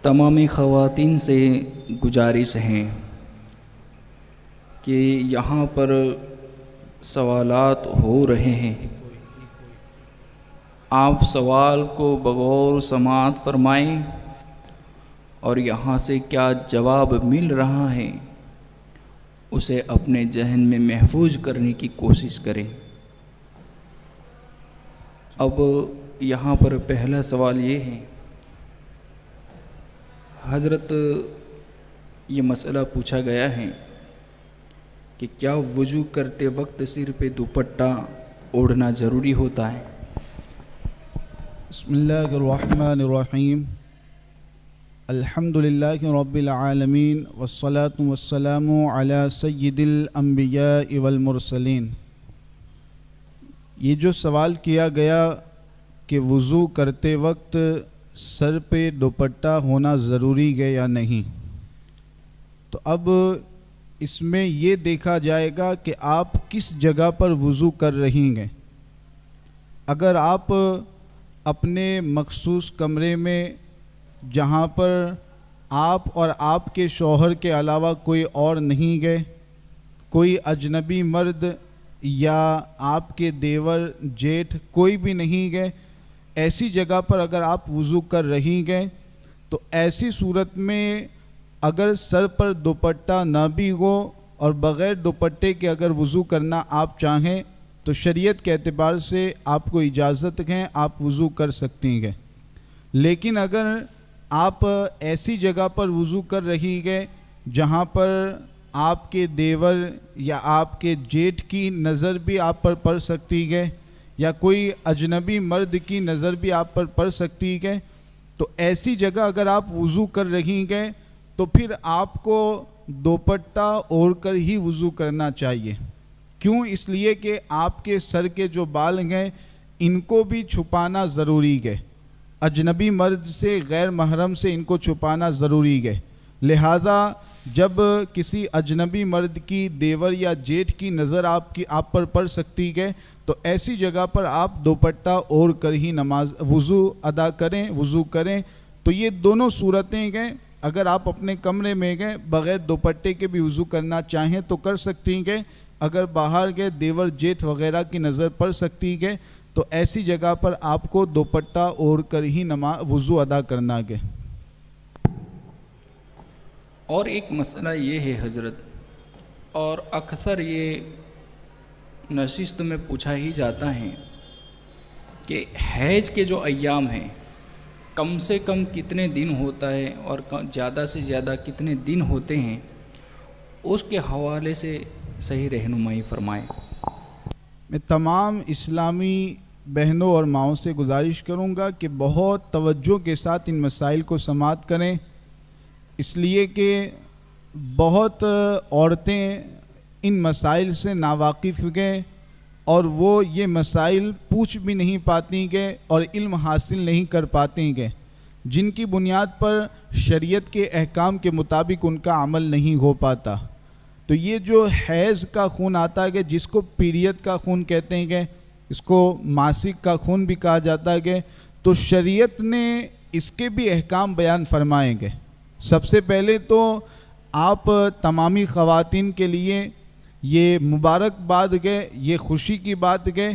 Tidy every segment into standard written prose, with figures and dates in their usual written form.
تمامی خواتین سے گزارش ہے کہ یہاں پر سوالات ہو رہے ہیں، آپ سوال کو بغور سماعت فرمائیں اور یہاں سے کیا جواب مل رہا ہے اسے اپنے ذہن میں محفوظ کرنے کی کوشش کریں۔ اب یہاں پر پہلا سوال یہ ہے، حضرت یہ مسئلہ پوچھا گیا ہے کہ کیا وضو کرتے وقت سر پہ دوپٹہ اوڑھنا ضروری ہوتا ہے؟ بسم اللہ الرحمن الرحیم، الحمد للہ رب العالمین والصلاة والسلام علی سید الانبیاء والمرسلین۔ یہ جو سوال کیا گیا کہ وضو کرتے وقت سر پہ دوپٹہ ہونا ضروری ہے یا نہیں، تو اب اس میں یہ دیکھا جائے گا کہ آپ کس جگہ پر وضو کر رہی ہیں۔ اگر آپ اپنے مخصوص کمرے میں جہاں پر آپ اور آپ کے شوہر کے علاوہ کوئی اور نہیں گئے، کوئی اجنبی مرد یا آپ کے دیور جیٹھ کوئی بھی نہیں گئے، ایسی جگہ پر اگر آپ وضو کر رہی گئے تو ایسی صورت میں اگر سر پر دوپٹہ نہ بھی ہو اور بغیر دوپٹے کے اگر وضو کرنا آپ چاہیں تو شریعت کے اعتبار سے آپ کو اجازت ہے، آپ وضو کر سکتی ہیں۔ لیکن اگر آپ ایسی جگہ پر وضو کر رہی گئے جہاں پر آپ کے دیور یا آپ کے جیٹھ کی نظر بھی آپ پر پڑ سکتی ہے یا کوئی اجنبی مرد کی نظر بھی آپ پر پڑ سکتی ہے، تو ایسی جگہ اگر آپ وضو کر رہی گئے تو پھر آپ کو دوپٹہ اوڑھ کر ہی وضو کرنا چاہیے۔ کیوں؟ اس لیے کہ آپ کے سر کے جو بال ہیں ان کو بھی چھپانا ضروری ہے، اجنبی مرد سے غیر محرم سے ان کو چھپانا ضروری ہے۔ لہٰذا جب کسی اجنبی مرد کی دیور یا جیٹھ کی نظر آپ پر پڑ سکتی ہے تو ایسی جگہ پر آپ دوپٹہ اوڑھ کر ہی وضو ادا کریں، وضو کریں۔ تو یہ دونوں صورتیں ہیں، اگر آپ اپنے کمرے میں گئے بغیر دوپٹے کے بھی وضو کرنا چاہیں تو کر سکتی ہیں، اگر باہر گئے دیور جیٹھ وغیرہ کی نظر پڑ سکتی ہے تو ایسی جگہ پر آپ کو دوپٹہ اوڑھ کر ہی وضو ادا کرنا ہے۔ اور ایک مسئلہ یہ ہے حضرت، اور اکثر یہ نشست میں پوچھا ہی جاتا ہے کہ حیض کے جو ایام ہیں کم سے کم کتنے دن ہوتا ہے اور زیادہ سے زیادہ کتنے دن ہوتے ہیں، اس کے حوالے سے صحیح رہنمائی فرمائیں۔ میں تمام اسلامی بہنوں اور ماؤں سے گزارش کروں گا کہ بہت توجہ کے ساتھ ان مسائل کو سماعت کریں، اس لیے کہ بہت عورتیں ان مسائل سے ناواقف ہیں اور وہ یہ مسائل پوچھ بھی نہیں پاتی ہیں اور علم حاصل نہیں کر پاتی ہیں، جن کی بنیاد پر شریعت کے احکام کے مطابق ان کا عمل نہیں ہو پاتا۔ تو یہ جو حیض کا خون آتا ہے جس کو پیریڈ کا خون کہتے ہیں، اس کو ماسک کا خون بھی کہا جاتا ہے، تو شریعت نے اس کے بھی احکام بیان فرمائے گے۔ سب سے پہلے تو آپ تمامی خواتین کے لیے یہ مبارکباد ہے، یہ خوشی کی بات ہے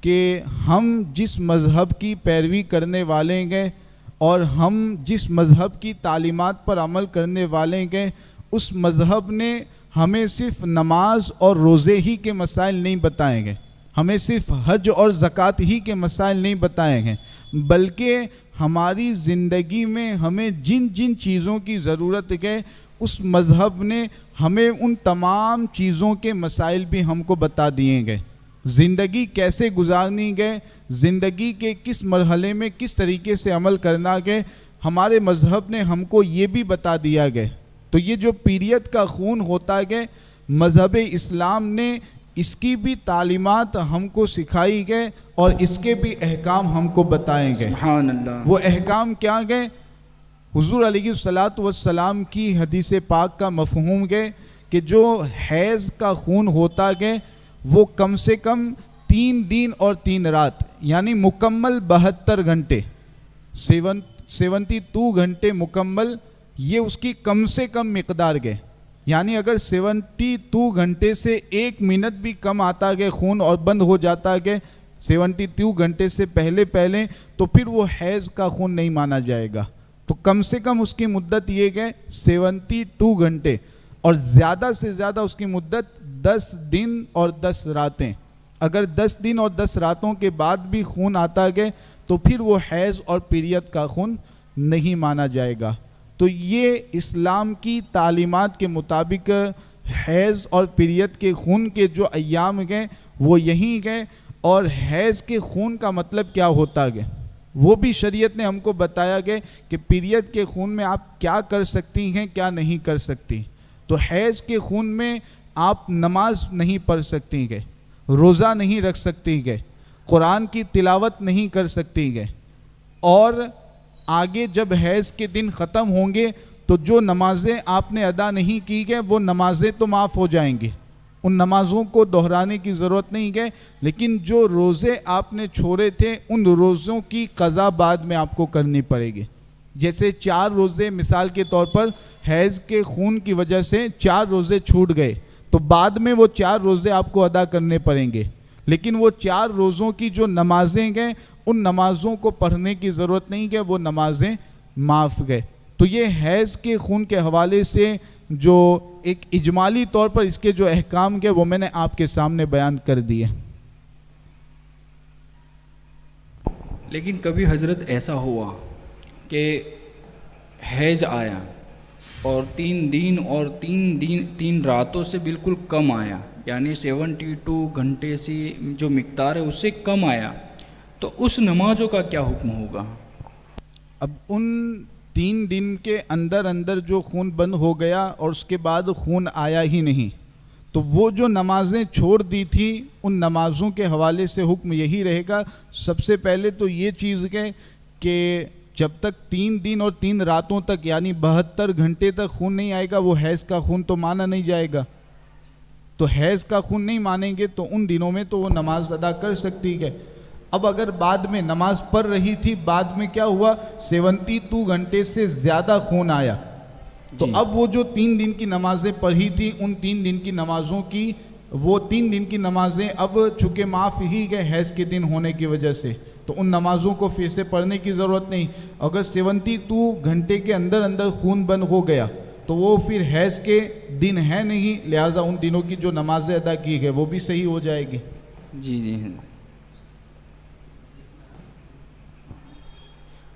کہ ہم جس مذہب کی پیروی کرنے والے ہیں اور ہم جس مذہب کی تعلیمات پر عمل کرنے والے ہیں، اس مذہب نے ہمیں صرف نماز اور روزے ہی کے مسائل نہیں بتائے گے، ہمیں صرف حج اور زکوٰۃ ہی کے مسائل نہیں بتائے ہیں، بلکہ ہماری زندگی میں ہمیں جن جن چیزوں کی ضرورت ہے اس مذہب نے ہمیں ان تمام چیزوں کے مسائل بھی ہم کو بتا دیے گئے۔ زندگی کیسے گزارنی ہے، زندگی کے کس مرحلے میں کس طریقے سے عمل کرنا ہے، ہمارے مذہب نے ہم کو یہ بھی بتا دیا گیا۔ تو یہ جو پیریڈ کا خون ہوتا ہے مذہب اسلام نے اس کی بھی تعلیمات ہم کو سکھائی گئے اور اس کے بھی احکام ہم کو بتائے گئے۔ سبحان اللہ۔ وہ احکام کیا گئے؟ حضور علیہ الصلاۃ والسلام کی حدیث پاک کا مفہوم ہے کہ جو حیض کا خون ہوتا ہے وہ کم سے کم 3 دن اور 3 رات یعنی مکمل 72 گھنٹے 72 گھنٹے مکمل یہ اس کی کم سے کم مقدار گئے، یعنی اگر 72 گھنٹے سے 1 منٹ بھی کم آتا گئے خون اور بند ہو جاتا گئے 72 گھنٹے سے پہلے تو پھر وہ حیض کا خون نہیں مانا جائے گا۔ تو کم سے کم اس کی مدت یہ گئے 72 گھنٹے، اور زیادہ سے زیادہ اس کی مدت 10 دن اور 10 راتیں۔ اگر 10 دن اور 10 راتوں کے بعد بھی خون آتا گئے تو پھر وہ حیض اور پیریڈ کا خون نہیں مانا جائے گا۔ تو یہ اسلام کی تعلیمات کے مطابق حیض اور پیریڈ کے خون کے جو ایام گئے وہ یہیں گئے، اور حیض کے خون کا مطلب کیا ہوتا گیا وہ بھی شریعت نے ہم کو بتایا گیا کہ پیریڈ کے خون میں آپ کیا کر سکتی ہیں کیا نہیں کر سکتی۔ تو حیض کے خون میں آپ نماز نہیں پڑھ سکتی گئے، روزہ نہیں رکھ سکتی گئے، قرآن کی تلاوت نہیں کر سکتی گئے، اور آگے جب حیض کے دن ختم ہوں گے تو جو نمازیں آپ نے ادا نہیں کی گئے وہ نمازیں تو معاف ہو جائیں گی، ان نمازوں کو دہرانے کی ضرورت نہیں ہے، لیکن جو روزے آپ نے چھوڑے تھے ان روزوں کی قضا بعد میں آپ کو کرنی پڑے گی۔ جیسے 4 روزے مثال کے طور پر حیض کے خون کی وجہ سے 4 روزے چھوٹ گئے تو بعد میں وہ 4 روزے آپ کو ادا کرنے پڑیں گے، لیکن وہ 4 روزوں کی جو نمازیں گئے ان نمازوں کو پڑھنے کی ضرورت نہیں ہے، وہ نمازیں معاف گئے۔ تو یہ حیض کے خون کے حوالے سے جو ایک اجمالی طور پر اس کے جو احکام گئے وہ میں نے آپ کے سامنے بیان کر دیے۔ لیکن کبھی حضرت ایسا ہوا کہ حیض آیا اور 3 دن اور 3 راتوں سے بالکل کم آیا، یعنی 72 گھنٹے سے جو مقدار ہے اس سے کم آیا، تو اس نمازوں کا کیا حکم ہوگا؟ اب ان 3 دن کے اندر جو خون بند ہو گیا اور اس کے بعد خون آیا ہی نہیں، تو وہ جو نمازیں چھوڑ دی تھی ان نمازوں کے حوالے سے حکم یہی رہے گا۔ سب سے پہلے تو یہ چیز ہے کہ جب تک 3 دن اور 3 راتوں تک یعنی 72 گھنٹے تک خون نہیں آئے گا وہ حیض کا خون تو مانا نہیں جائے گا۔ تو حیض کا خون نہیں مانیں گے تو ان دنوں میں تو وہ نماز ادا کر سکتی ہے۔ اب اگر بعد میں نماز پڑھ رہی تھی، بعد میں کیا ہوا 72 گھنٹے سے زیادہ خون آیا، تو اب وہ جو 3 دن کی نمازیں پڑھی تھی ان 3 دن کی نمازوں کی وہ 3 دن کی نمازیں اب چونکہ معاف ہی گئے حیض کے دن ہونے کی وجہ سے، تو ان نمازوں کو پھر سے پڑھنے کی ضرورت نہیں۔ اگر 72 گھنٹے کے اندر خون بند ہو گیا تو وہ پھر حیض کے دن ہے نہیں، لہٰذا ان دنوں کی جو نمازیں ادا کی گئے وہ بھی صحیح ہو جائے گی۔ جی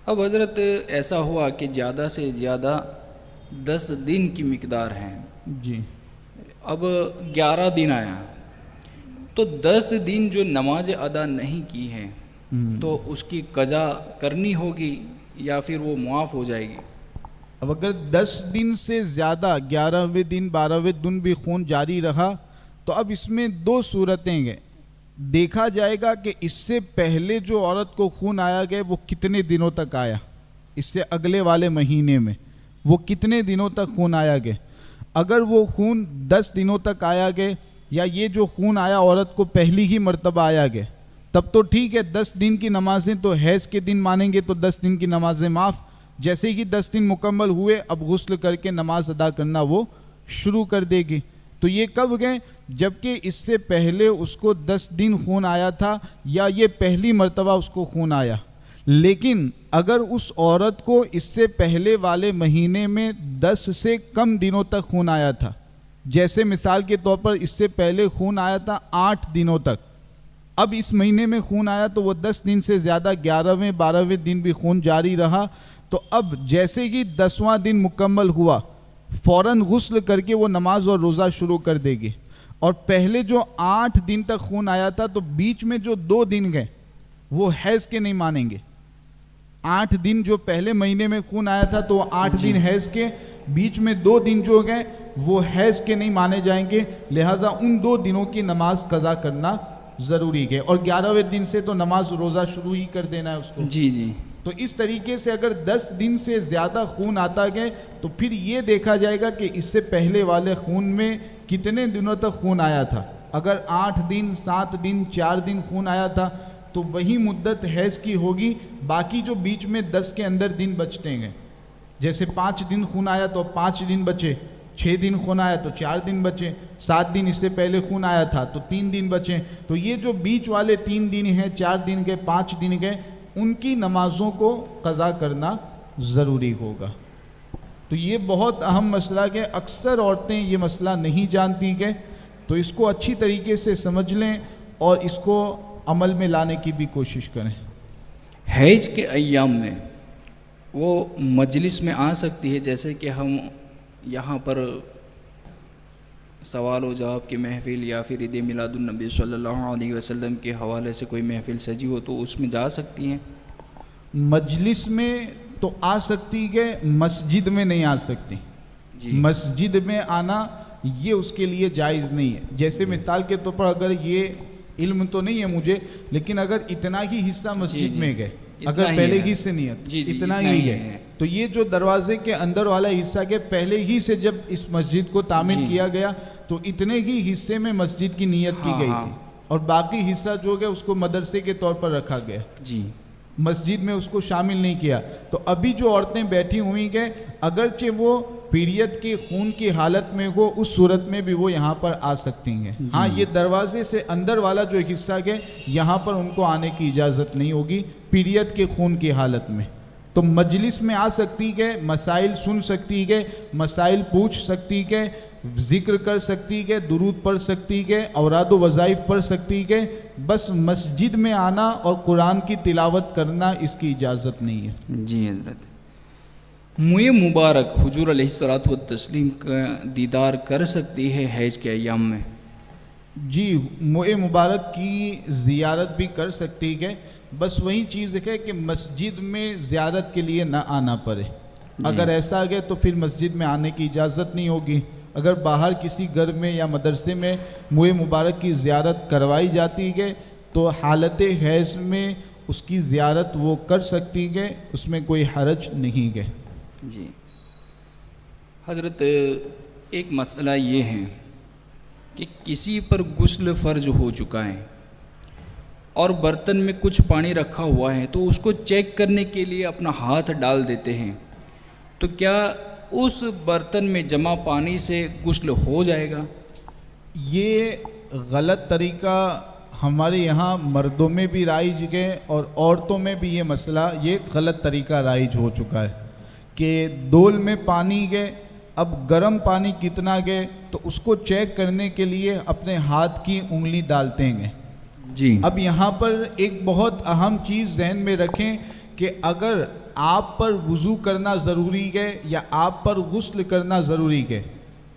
اب حضرت ایسا ہوا کہ زیادہ سے زیادہ 10 دن کی مقدار ہے، جی اب 11 دن آیا تو 10 دن جو نماز ادا نہیں کی ہے تو اس کی قضا کرنی ہوگی یا پھر وہ معاف ہو جائے گی؟ اب اگر 10 دن سے زیادہ 11ویں دن 12ویں دن بھی خون جاری رہا تو اب اس میں 2 صورتیں ہیں۔ دیکھا جائے گا کہ اس سے پہلے جو عورت کو خون آیا گیا وہ کتنے دنوں تک آیا، اس سے اگلے والے مہینے میں وہ کتنے دنوں تک خون آیا گیا۔ اگر وہ خون 10 دنوں تک آیا گیا یا یہ جو خون آیا عورت کو پہلی ہی مرتبہ آیا گیا تب تو ٹھیک ہے، 10 دن کی نمازیں تو حیض کے دن مانیں گے تو 10 دن کی نمازیں معاف۔ جیسے ہی 10 دن مکمل ہوئے اب غسل کر کے نماز ادا کرنا وہ شروع کر دے گی۔ تو یہ کب گئے؟ جبکہ اس سے پہلے اس کو 10 دن خون آیا تھا یا یہ پہلی مرتبہ اس کو خون آیا۔ لیکن اگر اس عورت کو اس سے پہلے والے مہینے میں 10 سے کم دنوں تک خون آیا تھا، جیسے مثال کے طور پر اس سے پہلے خون آیا تھا 8 دنوں تک، اب اس مہینے میں خون آیا تو وہ 10 دن سے زیادہ 11ویں 12ویں دن بھی خون جاری رہا، تو اب جیسے ہی 10واں دن مکمل ہوا فوراً غسل کر کے وہ نماز اور روزہ شروع کر دے گی۔ اور پہلے جو 8 دن تک خون آیا تھا تو بیچ میں جو 2 دن گئے وہ حیض کے نہیں مانیں گے۔ 8 دن جو پہلے مہینے میں خون آیا تھا تو 8 دن حیض کے، بیچ میں 2 دن جو گئے وہ حیض کے نہیں مانے جائیں گے، لہٰذا ان 2 دنوں کی نماز قضا کرنا ضروری ہے، اور 11ویں دن سے تو نماز روزہ شروع ہی کر دینا ہے اس کو۔ جی تو اس طریقے سے اگر 10 دن سے زیادہ خون آتا گئے تو پھر یہ دیکھا جائے گا کہ اس سے پہلے والے خون میں کتنے دنوں تک خون آیا تھا۔ اگر 8 دن 7 دن 4 دن خون آیا تھا تو وہی مدت حیض کی ہوگی. باقی جو بیچ میں 10 کے اندر دن بچتے ہیں، جیسے 5 دن خون آیا تو 5 دن بچے، 6 دن خون آیا تو 4 دن بچے، 7 دن اس سے پہلے خون آیا تھا تو 3 دن بچے. تو یہ جو بیچ والے 3 دن ہیں، 4 دن کے، 5 دن کے، ان کی نمازوں کو قضا کرنا ضروری ہوگا. تو یہ بہت اہم مسئلہ ہے کہ اکثر عورتیں یہ مسئلہ نہیں جانتی کہ، تو اس کو اچھی طریقے سے سمجھ لیں اور اس کو عمل میں لانے کی بھی کوشش کریں. حیض کے ایام میں وہ مجلس میں آ سکتی ہے، جیسے کہ ہم یہاں پر سوال و جواب کی محفل یا پھر عید میلاد النبی صلی اللہ علیہ وسلم کے حوالے سے کوئی محفل سجی ہو تو اس میں جا سکتی ہیں؟ مجلس میں تو آ سکتی ہے، مسجد میں نہیں آ سکتی. جی. مسجد میں آنا یہ اس کے لیے جائز نہیں ہے. جیسے مثال کے طور پر اگر یہ علم تو نہیں ہے مجھے، لیکن اگر اتنا ہی حصہ مسجد میں گئے، اگر پہلے ہی سے نیت اتنا ہی ہے، تو یہ جو دروازے کے اندر والا حصہ کے پہلے ہی سے جب اس مسجد کو تعمیر کیا گیا تو اتنے ہی حصے میں مسجد کی نیت کی گئی تھی، اور باقی حصہ جو ہے اس کو مدرسے کے طور پر رکھا گیا. جی. مسجد میں اس کو شامل نہیں کیا. تو ابھی جو عورتیں بیٹھی ہوئی گئے، اگرچہ وہ پیریڈ کے خون کی حالت میں ہو، اس صورت میں بھی وہ یہاں پر آ سکتی ہیں. ہاں، یہ دروازے سے اندر والا جو حصہ ہے یہاں پر ان کو آنے کی اجازت نہیں ہوگی پیریڈ کے خون کی حالت میں. تو مجلس میں آ سکتی ہے، مسائل سن سکتی ہے، مسائل پوچھ سکتی ہے، ذکر کر سکتی ہے، درود پڑھ سکتی ہے، اوراد و وظائف پڑھ سکتی ہے. بس مسجد میں آنا اور قرآن کی تلاوت کرنا اس کی اجازت نہیں ہے. جی حضرت. موئے مبارک حضور علیہ الصلوۃ والتسلیم کا دیدار کر سکتی ہے حیض کے ایام میں؟ جی، موئے مبارک کی زیارت بھی کر سکتی ہے. بس وہی چیز ہے کہ مسجد میں زیارت کے لیے نہ آنا پڑے. اگر ایسا ہے تو پھر مسجد میں آنے کی اجازت نہیں ہوگی. اگر باہر کسی گھر میں یا مدرسے میں موئے مبارک کی زیارت کروائی جاتی ہے تو حالت حیض میں اس کی زیارت وہ کر سکتی ہے، اس میں کوئی حرج نہیں ہے. جی حضرت، ایک مسئلہ یہ ہے کہ کسی پر غسل فرض ہو چکا ہے اور برتن میں کچھ پانی رکھا ہوا ہے تو اس کو چیک کرنے کے لیے اپنا ہاتھ ڈال دیتے ہیں، تو کیا اس برتن میں جمع پانی سے غسل ہو جائے گا؟ یہ غلط طریقہ ہمارے یہاں مردوں میں بھی رائج ہے اور عورتوں میں بھی یہ مسئلہ، یہ غلط طریقہ رائج ہو چکا ہے کہ ڈول میں پانی گئے، اب گرم پانی کتنا گئے تو اس کو چیک کرنے کے لیے اپنے ہاتھ کی انگلی ڈالتے ہیں. جی. اب یہاں پر ایک بہت اہم چیز ذہن میں رکھیں کہ اگر آپ پر وضو کرنا ضروری ہے یا آپ پر غسل کرنا ضروری ہے،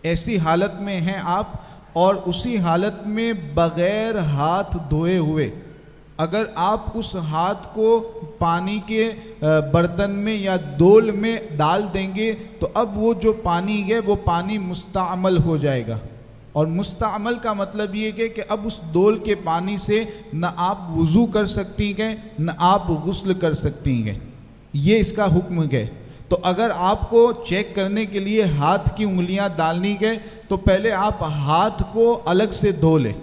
ایسی حالت میں ہیں آپ اور اسی حالت میں بغیر ہاتھ دھوئے ہوئے اگر آپ اس ہاتھ کو پانی کے برتن میں یا ڈول میں ڈال دیں گے تو اب وہ جو پانی ہے وہ پانی مستعمل ہو جائے گا. اور مستعمل کا مطلب یہ ہے کہ اب اس ڈول کے پانی سے نہ آپ وضو کر سکتی ہیں نہ آپ غسل کر سکتی ہیں. یہ اس کا حکم ہے. تو اگر آپ کو چیک کرنے کے لیے ہاتھ کی انگلیاں ڈالنی ہے تو پہلے آپ ہاتھ کو الگ سے دھو لیں،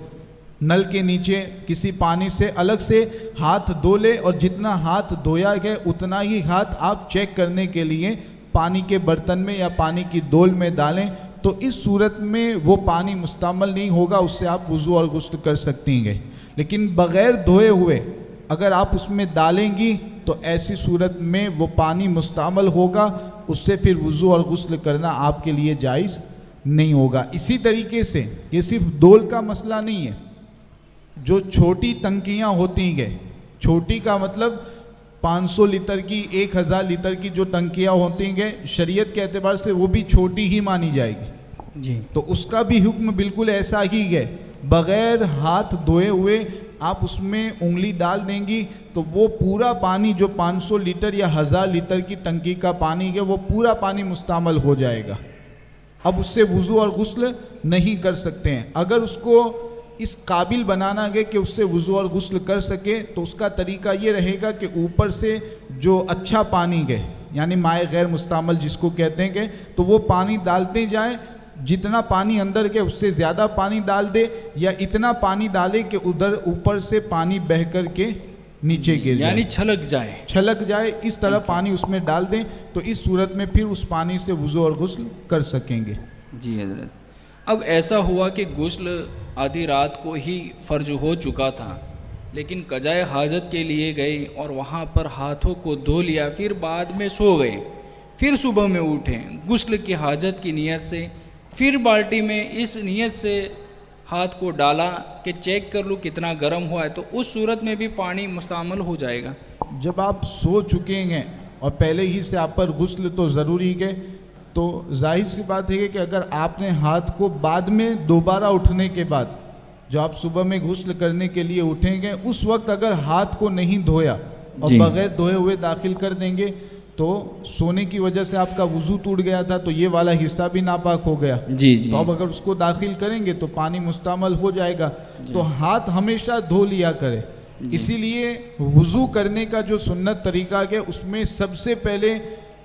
نل کے نیچے کسی پانی سے الگ سے ہاتھ دھو لے، اور جتنا ہاتھ دھویا گیا اتنا ہی ہاتھ آپ چیک کرنے کے لیے پانی کے برتن میں یا پانی کی ڈول میں ڈالیں. تو اس صورت میں وہ پانی مستعمل نہیں ہوگا، اس سے آپ وضو اور غسل کر سکتی ہیں. لیکن بغیر دھوئے ہوئے اگر آپ اس میں ڈالیں گی تو ایسی صورت میں وہ پانی مستعمل ہوگا، اس سے پھر وضو اور غسل کرنا آپ کے لیے جائز نہیں ہوگا. اسی طریقے سے یہ صرف ڈول کا مسئلہ نہیں ہے، جو چھوٹی ٹنکیاں ہوتی ہیں، چھوٹی کا مطلب 500 لیٹر کی 1000 لیٹر کی جو ٹنکیاں ہوتی ہیں شریعت کے اعتبار سے وہ بھی چھوٹی ہی مانی جائے گی. جی. تو اس کا بھی حکم بالکل ایسا ہی ہے، بغیر ہاتھ دھوئے ہوئے آپ اس میں انگلی ڈال دیں گی تو وہ پورا پانی جو 500 لیٹر یا 1000 لیٹر کی ٹنکی کا پانی ہے وہ پورا پانی مستعمل ہو جائے گا. اب اس سے وضو اور غسل نہیں کر سکتے ہیں. اگر اس کو اس قابل بنانا ہے کہ اس سے وضو اور غسل کر سکے تو اس کا طریقہ یہ رہے گا کہ اوپر سے جو اچھا پانی ہے یعنی مائع غیر مستعمل جس کو کہتے ہیں کہ تو وہ پانی ڈالتے جائیں، جتنا پانی اندر کے اس سے زیادہ پانی ڈال دے یا اتنا پانی ڈالے کہ ادھر اوپر سے پانی بہہ کر کے نیچے گر یعنی جائے، چھلک جائے، اس طرح پانی اس میں ڈال دیں تو اس صورت میں پھر اس پانی سے وضو اور غسل کر سکیں گے۔ جی حضرت، اب ایسا ہوا کہ غسل آدھی رات کو ہی فرض ہو چکا تھا، لیکن قضائے حاجت کے لیے گئے اور وہاں پر ہاتھوں کو دھو لیا، پھر بعد میں سو گئے، پھر صبح میں اٹھیں غسل کی حاجت کی نیت سے، پھر بالٹی میں اس نیت سے ہاتھ کو ڈالا کہ چیک کر لوں کتنا گرم ہوا ہے، تو اس صورت میں بھی پانی مستعمل ہو جائے گا؟ جب آپ سو چکے ہیں اور پہلے ہی سے آپ پر غسل تو ضروری ہے، تو ظاہر سی بات ہے کہ اگر آپ نے ہاتھ کو بعد میں دوبارہ اٹھنے کے بعد، جو آپ صبح میں غسل کرنے کے لیے اٹھیں گے، اس وقت اگر ہاتھ کو نہیں دھویا اور بغیر دھوئے ہوئے داخل کر دیں گے تو سونے کی وجہ سے آپ کا وضو ٹوٹ گیا تھا، تو یہ والا حصہ بھی ناپاک ہو گیا۔ تو اب اگر اس کو داخل کریں گے تو پانی مستعمل ہو جائے گا۔ تو ہاتھ ہمیشہ دھو لیا کرے۔ اسی لیے وضو کرنے کا جو سنت طریقہ ہے اس میں سب سے پہلے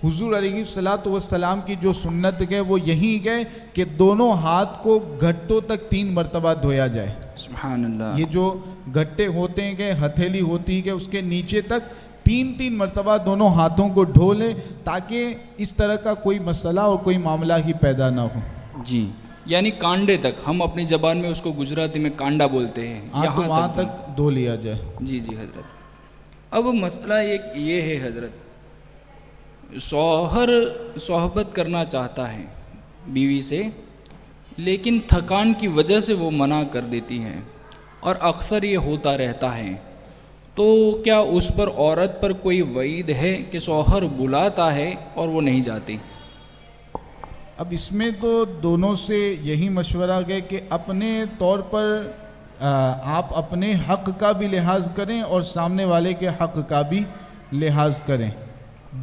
حضور علیہ الصلوۃ والسلام کی جو سنت ہے وہ یہی ہے کہ دونوں ہاتھ کو گھٹوں تک 3 مرتبہ دھویا جائے۔ سبحان اللہ۔ یہ جو گھٹے ہوتے ہیں کہ ہتھیلی ہوتی ہے اس کے نیچے تک 3 مرتبہ دونوں ہاتھوں کو دھو لیں، تاکہ اس طرح کا کوئی مسئلہ اور کوئی معاملہ ہی پیدا نہ ہو۔ جی، یعنی کانڈے تک، ہم اپنی زبان میں اس کو گجراتی میں کانڈا بولتے ہیں، یہاں وہاں تک دھو لیا جائے۔ جی حضرت، اب مسئلہ ایک یہ ہے حضرت، شوہر صحبت کرنا چاہتا ہے بیوی سے، لیکن تھکان کی وجہ سے وہ منع کر دیتی ہے، اور اکثر یہ ہوتا رہتا ہے، تو کیا اس پر عورت پر کوئی وعید ہے کہ شوہر بلاتا ہے اور وہ نہیں جاتی؟ اب اس میں تو دونوں سے یہی مشورہ ہے کہ اپنے طور پر آپ اپنے حق کا بھی لحاظ کریں اور سامنے والے کے حق کا بھی لحاظ کریں۔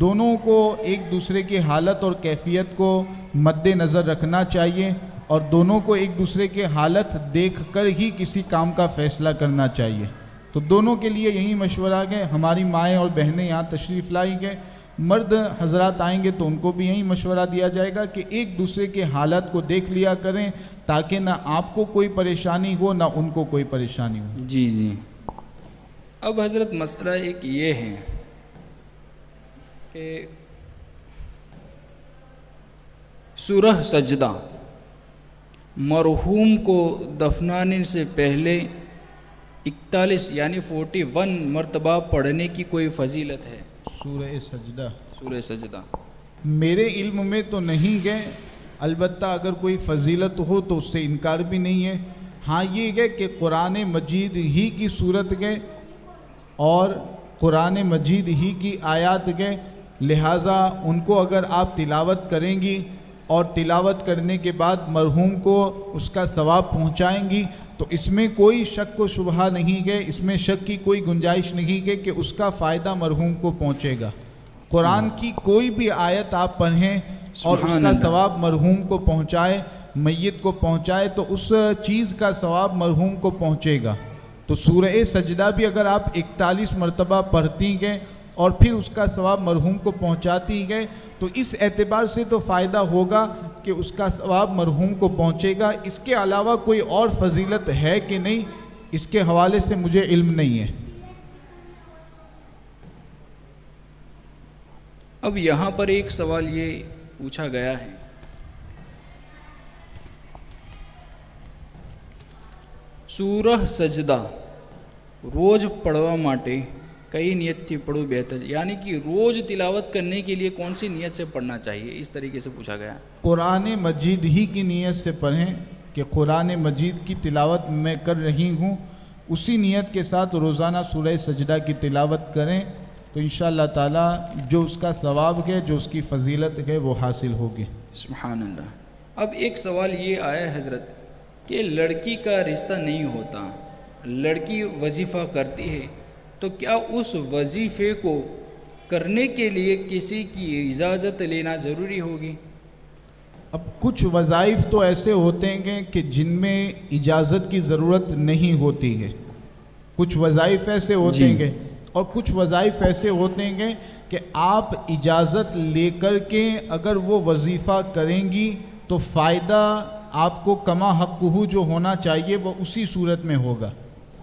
دونوں کو ایک دوسرے کی حالت اور کیفیت کو مد نظر رکھنا چاہیے، اور دونوں کو ایک دوسرے کے حالت دیکھ کر ہی کسی کام کا فیصلہ کرنا چاہیے۔ تو دونوں کے لیے یہی مشورہ ہے۔ ہماری مائیں اور بہنیں یہاں تشریف لائی گئے، مرد حضرات آئیں گے تو ان کو بھی یہی مشورہ دیا جائے گا کہ ایک دوسرے کے حالت کو دیکھ لیا کریں، تاکہ نہ آپ کو کوئی پریشانی ہو نہ ان کو کوئی پریشانی ہو۔ جی، اب حضرت مسئلہ ایک یہ ہے کہ سورہ سجدہ مرحوم کو دفنانے سے پہلے 41 یعنی 41 مرتبہ پڑھنے کی کوئی فضیلت ہے؟ سورہ سجدہ میرے علم میں تو نہیں ہے، البتہ اگر کوئی فضیلت ہو تو اس سے انکار بھی نہیں ہے۔ ہاں یہ ہے کہ قرآن مجید ہی کی صورت ہے اور قرآن مجید ہی کی آیات ہے، لہٰذا ان کو اگر آپ تلاوت کریں گی اور تلاوت کرنے کے بعد مرحوم کو اس کا ثواب پہنچائیں گی تو اس میں کوئی شک و شبہ نہیں ہے، اس میں شک کی کوئی گنجائش نہیں ہے کہ اس کا فائدہ مرحوم کو پہنچے گا۔ قرآن کی کوئی بھی آیت آپ پڑھیں اور اس کا ثواب مرحوم کو پہنچائے، میت کو پہنچائے، تو اس چیز کا ثواب مرحوم کو پہنچے گا۔ تو سورہ سجدہ بھی اگر آپ 41 مرتبہ پڑھتی گئے اور پھر اس کا ثواب مرحوم کو پہنچاتی گئے تو اس اعتبار سے تو فائدہ ہوگا کہ اس کا ثواب مرحوم کو پہنچے گا۔ اس کے علاوہ کوئی اور فضیلت ہے کہ نہیں، اس کے حوالے سے مجھے علم نہیں ہے۔ اب یہاں پر ایک سوال یہ پوچھا گیا ہے، سورہ سجدہ روز پڑھوا ماٹے کئی نیت تھی پڑھو بہتر، یعنی کہ روز تلاوت کرنے کے لیے کون سی نیت سے پڑھنا چاہیے، اس طریقے سے پوچھا گیا۔ قرآن مجید ہی کی نیت سے پڑھیں کہ قرآن مجید کی تلاوت میں کر رہی ہوں، اسی نیت کے ساتھ روزانہ سورہ سجدہ کی تلاوت کریں تو انشاءاللہ تعالی جو اس کا ثواب ہے، جو اس کی فضیلت ہے، وہ حاصل ہوگی۔ سبحان اللہ۔ اب ایک سوال یہ آیا حضرت کہ لڑکی کا رشتہ نہیں ہوتا، لڑکی وظیفہ کرتی ہے، تو کیا اس وظیفے کو کرنے کے لیے کسی کی اجازت لینا ضروری ہوگی؟ اب کچھ وظائف تو ایسے ہوتے ہیں کہ جن میں اجازت کی ضرورت نہیں ہوتی ہے، کچھ وظائف ایسے ہوتے ہیں اور کچھ وظائف ایسے ہوتے ہیں کہ آپ اجازت لے کر کے اگر وہ وظیفہ کریں گی تو فائدہ آپ کو کما حقہ جو ہونا چاہیے وہ اسی صورت میں ہوگا۔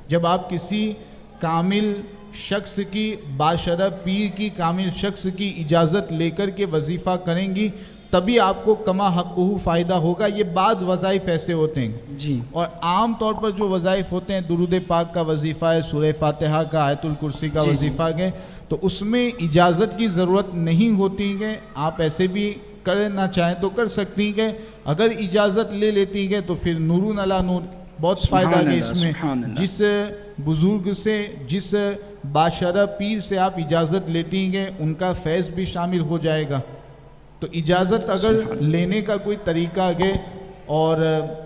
جب آپ کسی کامل شخص کی باشرہ پیر کی کامل شخص کی اجازت لے کر کے وظیفہ کریں گی تبھی آپ کو کما حقہ فائدہ ہوگا. یہ بعض وظائف ایسے ہوتے ہیں جی. اور عام طور پر جو وظائف ہوتے ہیں درود پاک کا وظیفہ ہے, سورہ فاتحہ کا, آیت الکرسی کا جی وظیفہ ہے, تو اس میں اجازت کی ضرورت نہیں ہوتی ہے. آپ ایسے بھی کرنا چاہیں تو کر سکتی ہیں. اگر اجازت لے لیتی ہے تو پھر نور علی نور, بہت فائدہ ہے اس میں. جس بزرگ سے, جس باشرہ پیر سے آپ اجازت لیتی ہیں ان کا فیض بھی شامل ہو جائے گا. تو اجازت اگر لینے کا کوئی طریقہ ہے اور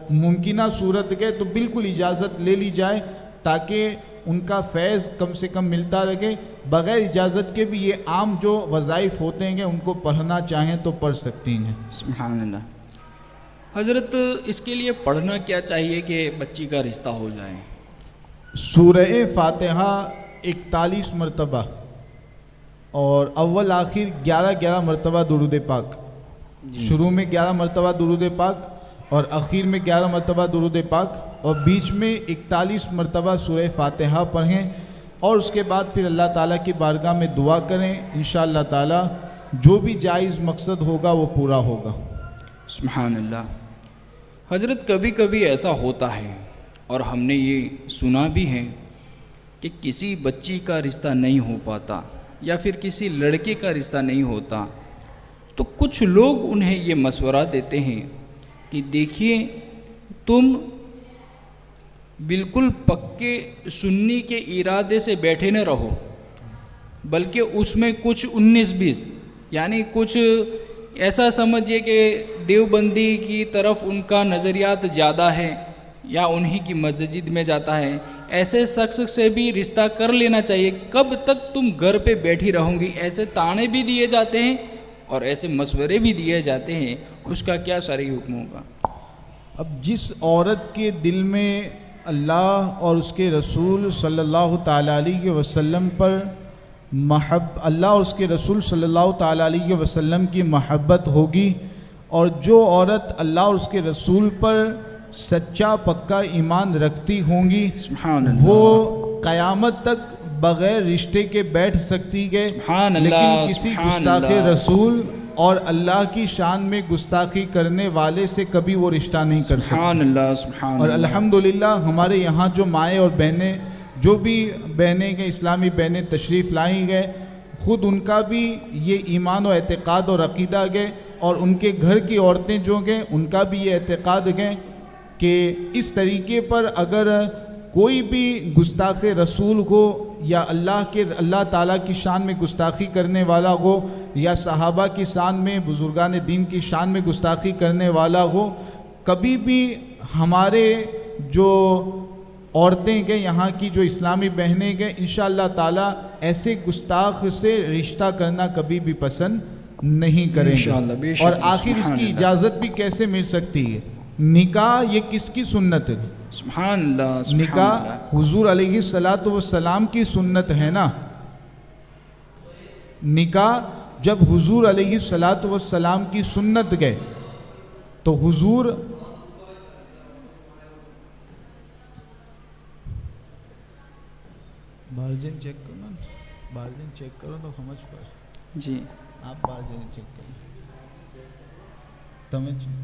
ممکنہ صورت ہے تو بالکل اجازت لے لی جائے تاکہ ان کا فیض کم سے کم ملتا رہے. بغیر اجازت کے بھی یہ عام جو وظائف ہوتے ہیں ان کو پڑھنا چاہیں تو پڑھ سکتی ہیں. سبحان اللہ. حضرت اس کے لیے پڑھنا کیا چاہیے کہ بچی کا رشتہ ہو جائے؟ سورہ فاتحہ 41 مرتبہ اور اول آخر 11 مرتبہ درود پاک. شروع میں 11 مرتبہ درود پاک اور اخیر میں 11 مرتبہ درود پاک اور بیچ میں 41 مرتبہ سورہ فاتحہ پڑھیں اور اس کے بعد پھر اللہ تعالیٰ کی بارگاہ میں دعا کریں. انشاءاللہ تعالیٰ جو بھی جائز مقصد ہوگا وہ پورا ہوگا. سبحان اللہ. حضرت کبھی کبھی ایسا ہوتا ہے اور ہم نے یہ سنا بھی ہے کہ کسی بچی کا رشتہ نہیں ہو پاتا یا پھر کسی لڑکے کا رشتہ نہیں ہوتا تو کچھ لوگ انہیں یہ مشورہ دیتے ہیں کہ دیکھیے تم بالکل پکے سنی کے ارادے سے بیٹھے نہ رہو بلکہ اس میں کچھ 19-20 یعنی کچھ ایسا سمجھیے کہ دیوبندی کی طرف ان کا نظریات زیادہ ہے یا انہی کی مسجد میں جاتا ہے, ایسے شخص سے بھی رشتہ کر لینا چاہیے. کب تک تم گھر پہ بیٹھی رہوں گی؟ ایسے تانے بھی دیے جاتے ہیں اور ایسے مشورے بھی دیے جاتے ہیں. اس کا کیا شرعی حکم ہوگا؟ اب جس عورت کے دل میں اللہ اور اس کے رسول صلی اللہ تعالیٰ علیہ وسلم پر اللہ اور اس کے رسول صلی اللہ تعالیٰ علیہ وسلم کی محبت ہوگی اور جو عورت اللہ اور اس کے رسول پر سچا پکا ایمان رکھتی ہوں گی وہ قیامت تک بغیر رشتے کے بیٹھ سکتی ہے, لیکن کسی گستاخ رسول اور اللہ کی شان میں گستاخی کرنے والے سے کبھی وہ رشتہ نہیں کر سکتی. اور الحمدللہ ہمارے یہاں جو مائیں اور بہنیں جو بھی بہنیں گئے اسلامی بہنیں تشریف لائیں گئے خود ان کا بھی یہ ایمان و اعتقاد اور عقیدہ گئے اور ان کے گھر کی عورتیں جو گئے ان کا بھی یہ اعتقاد گئے کہ اس طریقے پر اگر کوئی بھی گستاخ رسول ہو یا اللہ تعالیٰ کی شان میں گستاخی کرنے والا ہو یا صحابہ کی شان میں بزرگان دین کی شان میں گستاخی کرنے والا ہو, کبھی بھی ہمارے جو عورتیں گئے یہاں کی جو اسلامی بہنیں گئے انشاءاللہ تعالیٰ ایسے گستاخ سے رشتہ کرنا کبھی بھی پسند نہیں کریں گے. اور آخر اس کی اجازت بھی کیسے مل سکتی ہے؟ نکاح یہ کس کی سنت ہے؟ سبحان اللہ. نکاح حضور علیہ الصلاۃ والسلام کی سنت ہے نا. نکاح جب حضور علیہ الصلاۃ والسلام کی سنت گئے تو حضور بارجن چیک کرو نا, بارجن چیک کرو تو سمجھ پر جی آپ بارجن چیک کرو تمہیں درود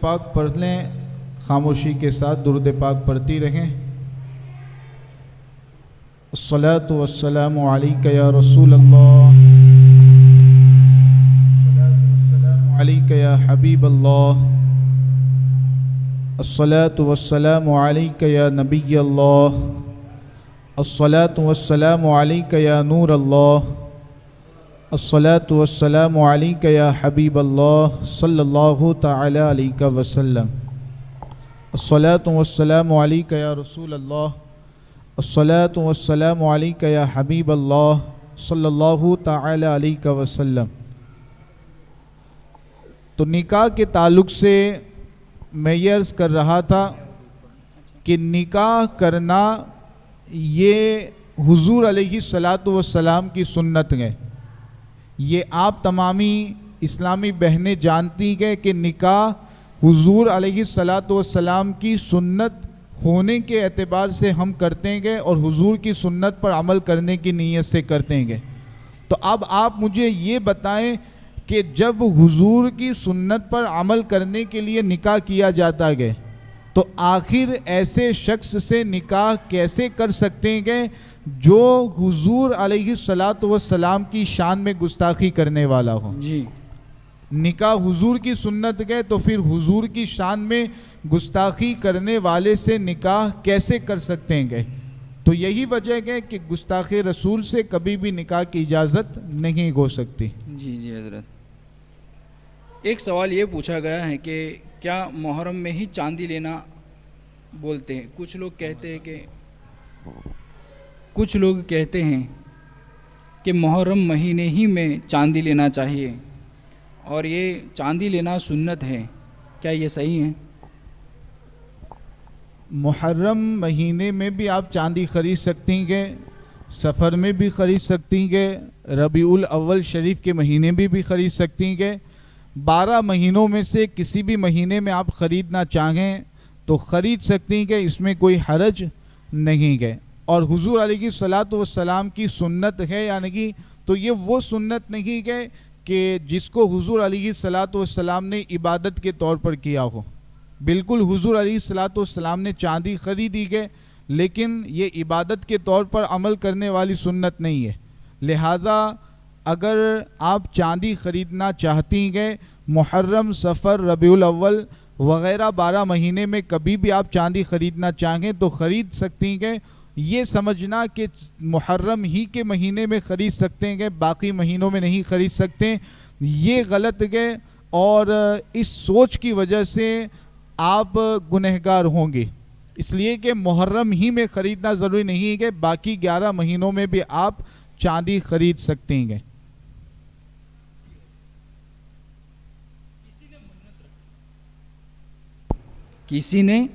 پاک پڑھ لیں, خاموشی کے ساتھ درود پاک پڑھتی رہیں. الصلاۃ والسلام علیک یا رسول اللہ, الصلاۃ والسلام علیک یا حبیب اللہ, الصلاۃ والسلام علیک یا نبی اللہ, الصلاۃ والسلام علیک یا نور اللہ, الصلاۃ والسلام علیک یا حبیب اللہ صلی اللہ تعالی علیہ وسلم, الصلاۃ والسلام علیک یا رسول اللہ, الصلاۃ والسلام علیک یا حبیب اللہ صلی اللہ تعالی علیہ وسلم. تو نکاح کے تعلق سے میں یہ عرض کر رہا تھا کہ نکاح کرنا یہ حضور علیہ الصلاۃ والسلام کی سنت ہے. یہ آپ تمامی اسلامی بہنیں جانتی ہیں کہ نکاح حضور علیہ الصلاۃ والسلام کی سنت ہونے کے اعتبار سے ہم کرتے ہیں اور حضور کی سنت پر عمل کرنے کی نیت سے کرتے ہیں. تو اب آپ مجھے یہ بتائیں کہ جب حضور کی سنت پر عمل کرنے کے لیے نکاح کیا جاتا ہے تو آخر ایسے شخص سے نکاح کیسے کر سکتے ہیں جو حضور علیہ الصلاۃ والسلام کی شان میں گستاخی کرنے والا ہو؟ جی نکاح حضور کی سنت ہے تو پھر حضور کی شان میں گستاخی کرنے والے سے نکاح کیسے کر سکتے ہیں؟ تو یہی وجہ ہے کہ گستاخ رسول سے کبھی بھی نکاح کی اجازت نہیں ہو سکتی. جی جی حضرت. ایک سوال یہ پوچھا گیا ہے کہ کیا محرم میں ہی چاندی لینا بولتے ہیں؟ کچھ لوگ کہتے ہیں کہ محرم مہینے ہی میں چاندی لینا چاہیے اور یہ چاندی لینا سنت ہے، کیا یہ صحیح ہے؟ محرم مہینے میں بھی آپ چاندی خرید سکتی ہیں، سفر میں بھی خرید سکتی ہیں، ربیع الاول شریف کے مہینے میں بھی خرید سکتی ہیں. 12 مہینوں میں سے کسی بھی مہینے میں آپ خریدنا چاہیں تو خرید سکتی ہیں، اس میں کوئی حرج نہیں ہے. اور حضور علیہ الصلاۃ والسلام کی سنت ہے یعنی کہ تو یہ وہ سنت نہیں ہے کہ جس کو حضور علیہ الصلاۃ والسلام نے عبادت کے طور پر کیا ہو. بالکل حضور علیہ الصلاۃ والسلام نے چاندی خریدی ہے لیکن یہ عبادت کے طور پر عمل کرنے والی سنت نہیں ہے. لہذا اگر آپ چاندی خریدنا چاہتی ہیں محرم، سفر، ربیع الاول وغیرہ 12 مہینے میں کبھی بھی آپ چاندی خریدنا چاہیں تو خرید سکتی ہیں. یہ سمجھنا کہ محرم ہی کے مہینے میں خرید سکتے ہیں باقی مہینوں میں نہیں خرید سکتے، یہ غلط ہے اور اس سوچ کی وجہ سے آپ گنہگار ہوں گے. اس لیے کہ محرم ہی میں خریدنا ضروری نہیں ہے کہ باقی 11 مہینوں میں بھی آپ چاندی خرید سکتے ہیں. کسی نے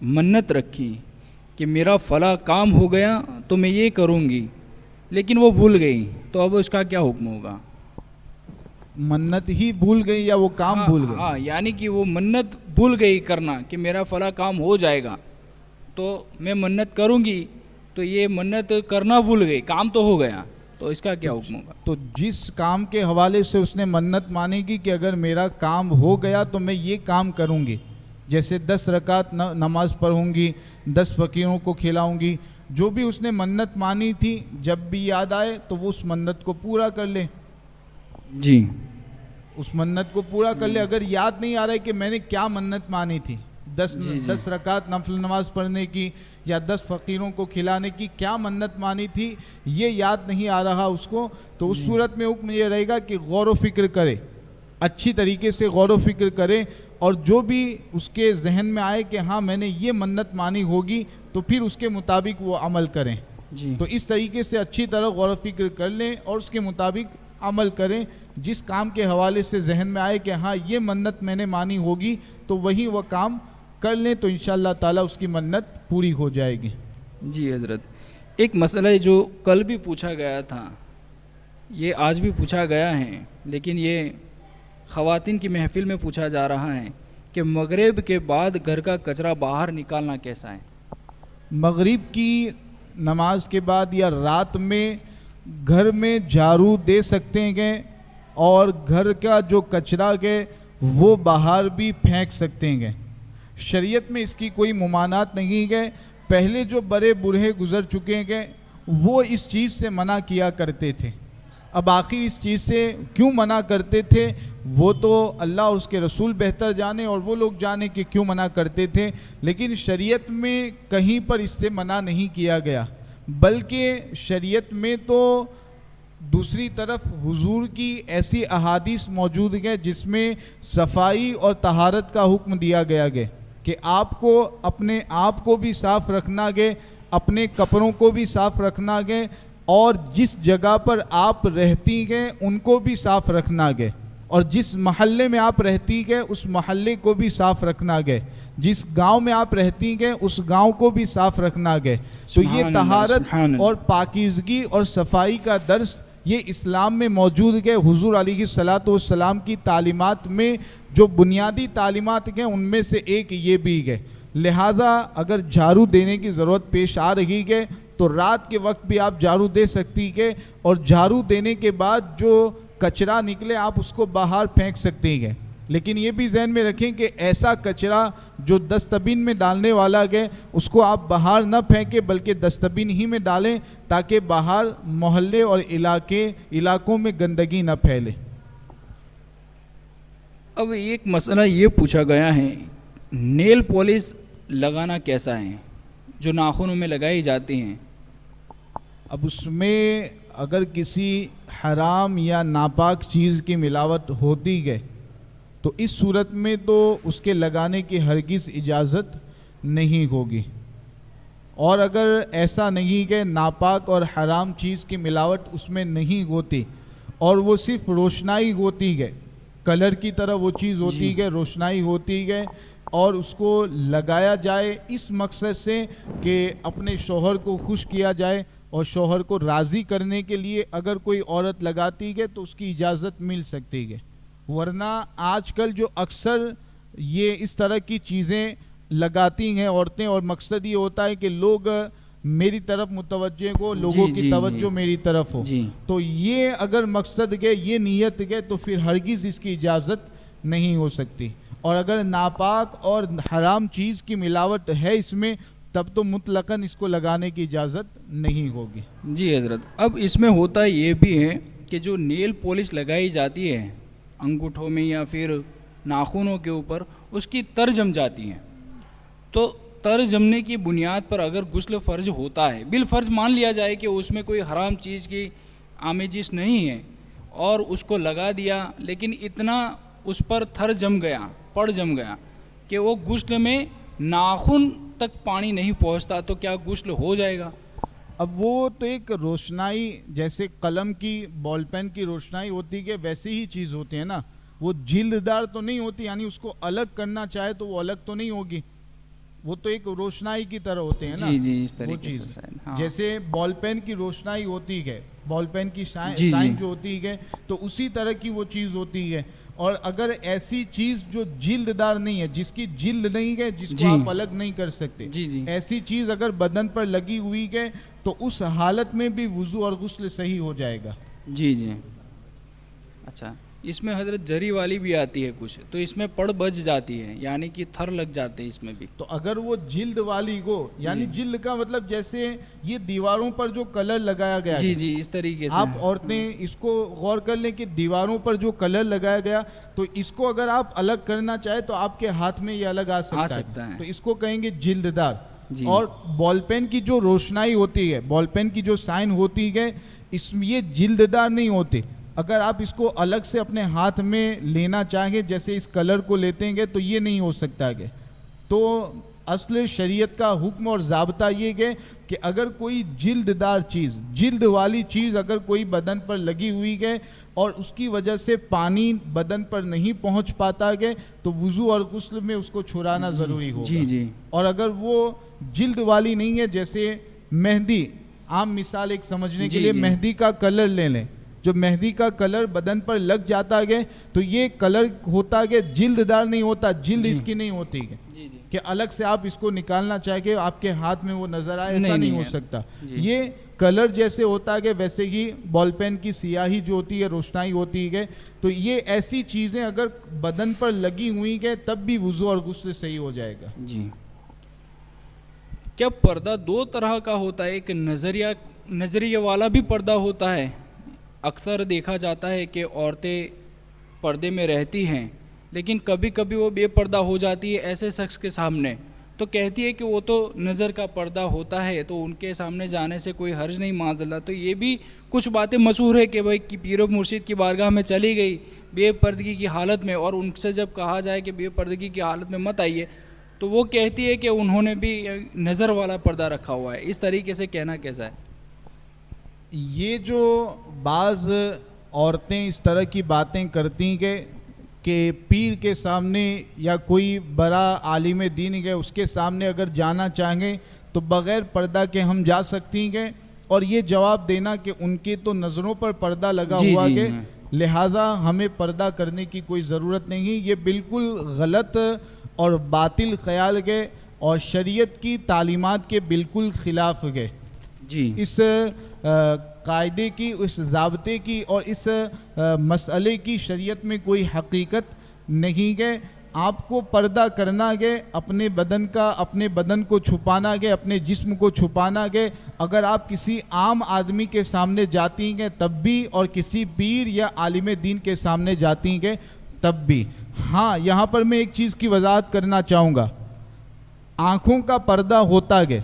منت رکھی کہ میرا فلاں کام ہو گیا تو میں یہ کروں گی، لیکن وہ بھول گئی، تو اب اس کا کیا حکم ہوگا؟ منت ہی بھول گئی یا وہ کام بھول گئی؟ ہاں، یعنی کہ وہ منت بھول گئی کرنا کہ میرا فلاں کام ہو جائے گا تو میں منت کروں گی، تو یہ منت کرنا بھول گئی، کام تو ہو گیا، تو اس کا کیا حکم ہوگا؟ تو جس کام کے حوالے سے اس نے منت مانی گی کہ اگر میرا کام ہو گیا تو میں یہ کام کروں گی، جیسے 10 رکعت نماز پڑھوں گی، 10 فقیروں کو کھلاؤں گی، جو بھی اس نے منت مانی تھی جب بھی یاد آئے تو وہ اس منت کو پورا کر لے. جی اس منت کو پورا کر لے. اگر یاد نہیں آ رہا ہے کہ میں نے کیا منت مانی تھی، 10 رکعت نفل نماز پڑھنے کی یا 10 فقیروں کو کھلانے کی کیا منت مانی تھی، یہ یاد نہیں آ رہا اس کو، تو اس صورت میں حکم یہ رہے گا کہ غور و فکر کرے، اچھی طریقے سے غور و فکر کرے، اور جو بھی اس کے ذہن میں آئے کہ ہاں میں نے یہ منت مانی ہوگی تو پھر اس کے مطابق وہ عمل کریں. تو اس طریقے سے اچھی طرح غور و فکر کر لیں اور اس کے مطابق عمل کریں. جس کام کے حوالے سے ذہن میں آئے کہ ہاں یہ منت میں نے مانی ہوگی تو وہی وہ کام کر لیں تو انشاءاللہ تعالیٰ اس کی منت پوری ہو جائے گی. جی حضرت، ایک مسئلہ ہے جو کل بھی پوچھا گیا تھا، یہ آج بھی پوچھا گیا ہے، لیکن یہ خواتین کی محفل میں پوچھا جا رہا ہے کہ مغرب کے بعد گھر کا کچرا باہر نکالنا کیسا ہے؟ مغرب کی نماز کے بعد یا رات میں گھر میں جھاڑو دے سکتے ہیں اور گھر کا جو کچرا ہے وہ باہر بھی پھینک سکتے ہیں. شریعت میں اس کی کوئی ممانعت نہیں ہے. پہلے جو بڑے بوڑھے گزر چکے ہیں وہ اس چیز سے منع کیا کرتے تھے. اب آخر اس چیز سے کیوں منع کرتے تھے وہ تو اللہ اور اس کے رسول بہتر جانے اور وہ لوگ جانے کہ کیوں منع کرتے تھے، لیکن شریعت میں کہیں پر اس سے منع نہیں کیا گیا، بلکہ شریعت میں تو دوسری طرف حضور کی ایسی احادیث موجود ہے جس میں صفائی اور طہارت کا حکم دیا گیا ہے کہ آپ کو اپنے آپ کو بھی صاف رکھنا ہے، اپنے کپڑوں کو بھی صاف رکھنا ہے، اور جس جگہ پر آپ رہتی ہیں ان کو بھی صاف رکھنا ہے، اور جس محلے میں آپ رہتی ہیں اس محلے کو بھی صاف رکھنا ہے، جس گاؤں میں آپ رہتی ہیں اس گاؤں کو بھی صاف رکھنا ہے. تو یہ طہارت اور پاکیزگی اور صفائی کا درس یہ اسلام میں موجود ہے. حضور علیہ الصلاۃ والسلام کی تعلیمات میں جو بنیادی تعلیمات ہیں ان میں سے ایک یہ بھی ہے. لہٰذا اگر جھاڑو دینے کی ضرورت پیش آ رہی ہے تو رات کے وقت بھی آپ جھاڑو دے سکتی ہے, اور جھاڑو دینے کے بعد جو کچرا نکلے آپ اس کو باہر پھینک سکتے ہیں. لیکن یہ بھی ذہن میں رکھیں کہ ایسا کچرا جو ڈسٹ بن میں ڈالنے والا ہے اس کو آپ باہر نہ پھینکیں بلکہ ڈسٹ بن ہی میں ڈالیں تاکہ باہر محلے اور علاقوں میں گندگی نہ پھیلے. اب ایک مسئلہ یہ پوچھا گیا ہے, نیل پالش لگانا کیسا ہے جو ناخنوں میں لگائی جاتی ہیں؟ اب اس میں اگر کسی حرام یا ناپاک چیز کی ملاوٹ ہوتی ہے تو اس صورت میں تو اس کے لگانے کی ہرگز اجازت نہیں ہوگی. اور اگر ایسا نہیں کہ ناپاک اور حرام چیز کی ملاوٹ اس میں نہیں ہوتی اور وہ صرف روشنائی ہوتی ہے, کلر کی طرح وہ چیز ہوتی ہے, روشنائی ہوتی ہے, اور اس کو لگایا جائے اس مقصد سے کہ اپنے شوہر کو خوش کیا جائے اور شوہر کو راضی کرنے کے لیے اگر کوئی عورت لگاتی ہے تو اس کی اجازت مل سکتی ہے. ورنہ آج کل جو اکثر یہ اس طرح کی چیزیں لگاتی ہیں عورتیں, اور مقصد یہ ہوتا ہے کہ لوگ میری طرف متوجہ ہو, لوگوں کی توجہ میری طرف ہو, تو یہ اگر مقصد ہے, یہ نیت ہے, تو پھر ہرگز اس کی اجازت نہیں ہو سکتی. اور اگر ناپاک اور حرام چیز کی ملاوٹ ہے اس میں تب تو مطلقاً اس کو لگانے کی اجازت نہیں ہوگی. جی حضرت, اب اس میں ہوتا یہ بھی ہے کہ جو نیل پالش لگائی جاتی ہے انگوٹھوں میں یا پھر ناخنوں کے اوپر, اس کی تر جم جاتی ہیں. تو تر جمنے کی بنیاد پر اگر غسل فرض ہوتا ہے, بالفرض مان لیا جائے کہ اس میں کوئی حرام چیز کی آمیزش نہیں ہے اور اس کو لگا دیا, لیکن اتنا اس پر تھر جم گیا, پڑ جم گیا کہ وہ غسل میں ناخن تک پانی نہیں پہنچتا, تو کیا غسل ہو جائے گا؟ اب وہ تو ایک روشنائی, جیسے قلم کی بال پین کی روشنائی ہوتی ہے ویسے ہی چیز ہوتی ہے نا, وہ جلد دار تو نہیں ہوتی, یعنی اس کو الگ کرنا چاہے تو وہ الگ تو نہیں ہوگی, وہ تو ایک روشنائی کی طرح ہوتے ہیں نا. جی اس طریقے سے جیسے بال پین کی روشنائی ہوتی ہے, بال پین کی شائن جو ہوتی ہے تو اسی طرح کی وہ چیز ہوتی ہے. اور اگر ایسی چیز جو جلد دار نہیں ہے, جس کی جلد نہیں ہے, جس کو آپ الگ نہیں کر سکتے, ایسی چیز اگر بدن پر لگی ہوئی ہے تو اس حالت میں بھی وضو اور غسل صحیح ہو جائے گا. جی اچھا, اس میں حضرت جری والی بھی آتی ہے کچھ, تو اس میں پڑ بج جاتی ہے, یعنی کہ تھر لگ جاتے ہیں اس میں بھی. تو اگر وہ جلد والی ہو, یعنی جلد کا مطلب جیسے یہ دیواروں پر جو کلر لگایا گیا, جی اس طریقے سے آپ عورتیں اس کو غور کر لیں کہ دیواروں پر جو کلر لگایا گیا تو اس کو اگر آپ الگ کرنا چاہیں تو آپ کے ہاتھ میں یہ الگ آ سکتا ہے, تو اس کو کہیں گے جلد دار. اور بال پین کی جو روشنائی ہوتی ہے, بال پین کی جو سائن ہوتی ہے, اس میں یہ جلد دار نہیں ہوتے. اگر آپ اس کو الگ سے اپنے ہاتھ میں لینا چاہیں جیسے اس کلر کو لیتے ہیں تو یہ نہیں ہو سکتا ہے. تو اصل شریعت کا حکم اور ضابطہ یہ ہے کہ اگر کوئی جلد دار چیز, جلد والی چیز اگر کوئی بدن پر لگی ہوئی ہے اور اس کی وجہ سے پانی بدن پر نہیں پہنچ پاتا ہے تو وضو اور غسل میں اس کو چھڑانا ضروری ہوگا. اور اگر وہ جلد والی نہیں ہے, جیسے مہندی, عام مثال ایک سمجھنے کے لیے مہندی کا کلر لے لیں, جو مہندی کا کلر بدن پر لگ جاتا ہے تو یہ کلر ہوتا ہے جلد دار نہیں ہوتا, جلد اس کی نہیں ہوتی ہے کہ الگ سے آپ اس کو نکالنا چاہیے آپ کے ہاتھ میں وہ نظر آئے, ایسا نہیں ہو سکتا. یہ کلر جیسے ہوتا ہے ویسے ہی بال پین کی سیاہی جو ہوتی ہے, روشنائی ہوتی ہے, تو یہ ایسی چیزیں اگر بدن پر لگی ہوئی ہے تب بھی وضو اور غسل صحیح ہو جائے گا. کیا پردہ دو طرح کا ہوتا ہے, ایک نظریہ والا بھی پردہ ہوتا ہے؟ اکثر دیکھا جاتا ہے کہ عورتیں پردے میں رہتی ہیں لیکن کبھی کبھی وہ بے پردہ ہو جاتی ہے ایسے شخص کے سامنے, تو کہتی ہے کہ وہ تو نظر کا پردہ ہوتا ہے تو ان کے سامنے جانے سے کوئی حرج نہیں معاذ اللہ. تو یہ بھی کچھ باتیں مشہور ہے کہ بھائی پیر و مرشد کی بارگاہ میں چلی گئی بے پردگی کی حالت میں, اور ان سے جب کہا جائے کہ بے پردگی کی حالت میں مت آئیے تو وہ کہتی ہے کہ انہوں نے بھی نظر والا پردہ رکھا ہوا ہے. اس طریقے سے کہنا کیسا ہے؟ یہ جو بعض عورتیں اس طرح کی باتیں کرتی ہیں کہ پیر کے سامنے یا کوئی بڑا عالم دین ہے اس کے سامنے اگر جانا چاہیں تو بغیر پردہ کے ہم جا سکتی ہیں اور یہ جواب دینا کہ ان کے تو نظروں پر پردہ لگا ہوا کہ لہٰذا ہمیں پردہ کرنے کی کوئی ضرورت نہیں، یہ بالکل غلط اور باطل خیال گئے اور شریعت کی تعلیمات کے بالکل خلاف گئے۔ اس قاعدے کی، اس ضابطے کی اور اس مسئلے کی شریعت میں کوئی حقیقت نہیں گئے۔ آپ کو پردہ کرنا گئے اپنے بدن کا، اپنے بدن کو چھپانا گئے، اپنے جسم کو چھپانا گئے۔ اگر آپ کسی عام آدمی کے سامنے جاتی گئے تب بھی، اور کسی پیر یا عالم دین کے سامنے جاتی گئے تب بھی۔ ہاں، یہاں پر میں ایک چیز کی وضاحت کرنا چاہوں گا، آنکھوں کا پردہ ہوتا گئے،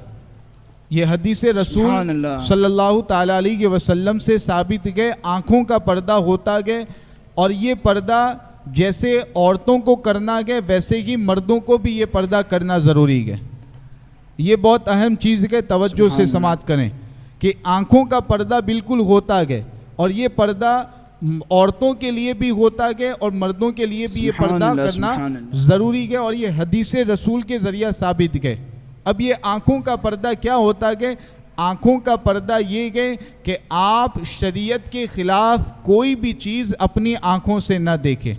یہ حدیث رسول صلی اللہ تعالیٰ علیہ وسلم سے ثابت گئے، آنکھوں کا پردہ ہوتا گئے، اور یہ پردہ جیسے عورتوں کو کرنا گئے ویسے ہی مردوں کو بھی یہ پردہ کرنا ضروری ہے۔ یہ بہت اہم چیز ہے، توجہ سے سماعت کریں کہ آنکھوں کا پردہ بالکل ہوتا گئے، اور یہ پردہ عورتوں کے لیے بھی ہوتا گئے اور مردوں کے لیے بھی یہ پردہ کرنا ضروری ہے، اور یہ حدیث رسول کے ذریعہ ثابت گئے۔ اب یہ آنکھوں کا پردہ کیا ہوتا گئے؟ آنکھوں کا پردہ یہ گئے کہ آپ شریعت کے خلاف کوئی بھی چیز اپنی آنکھوں سے نہ دیکھیں،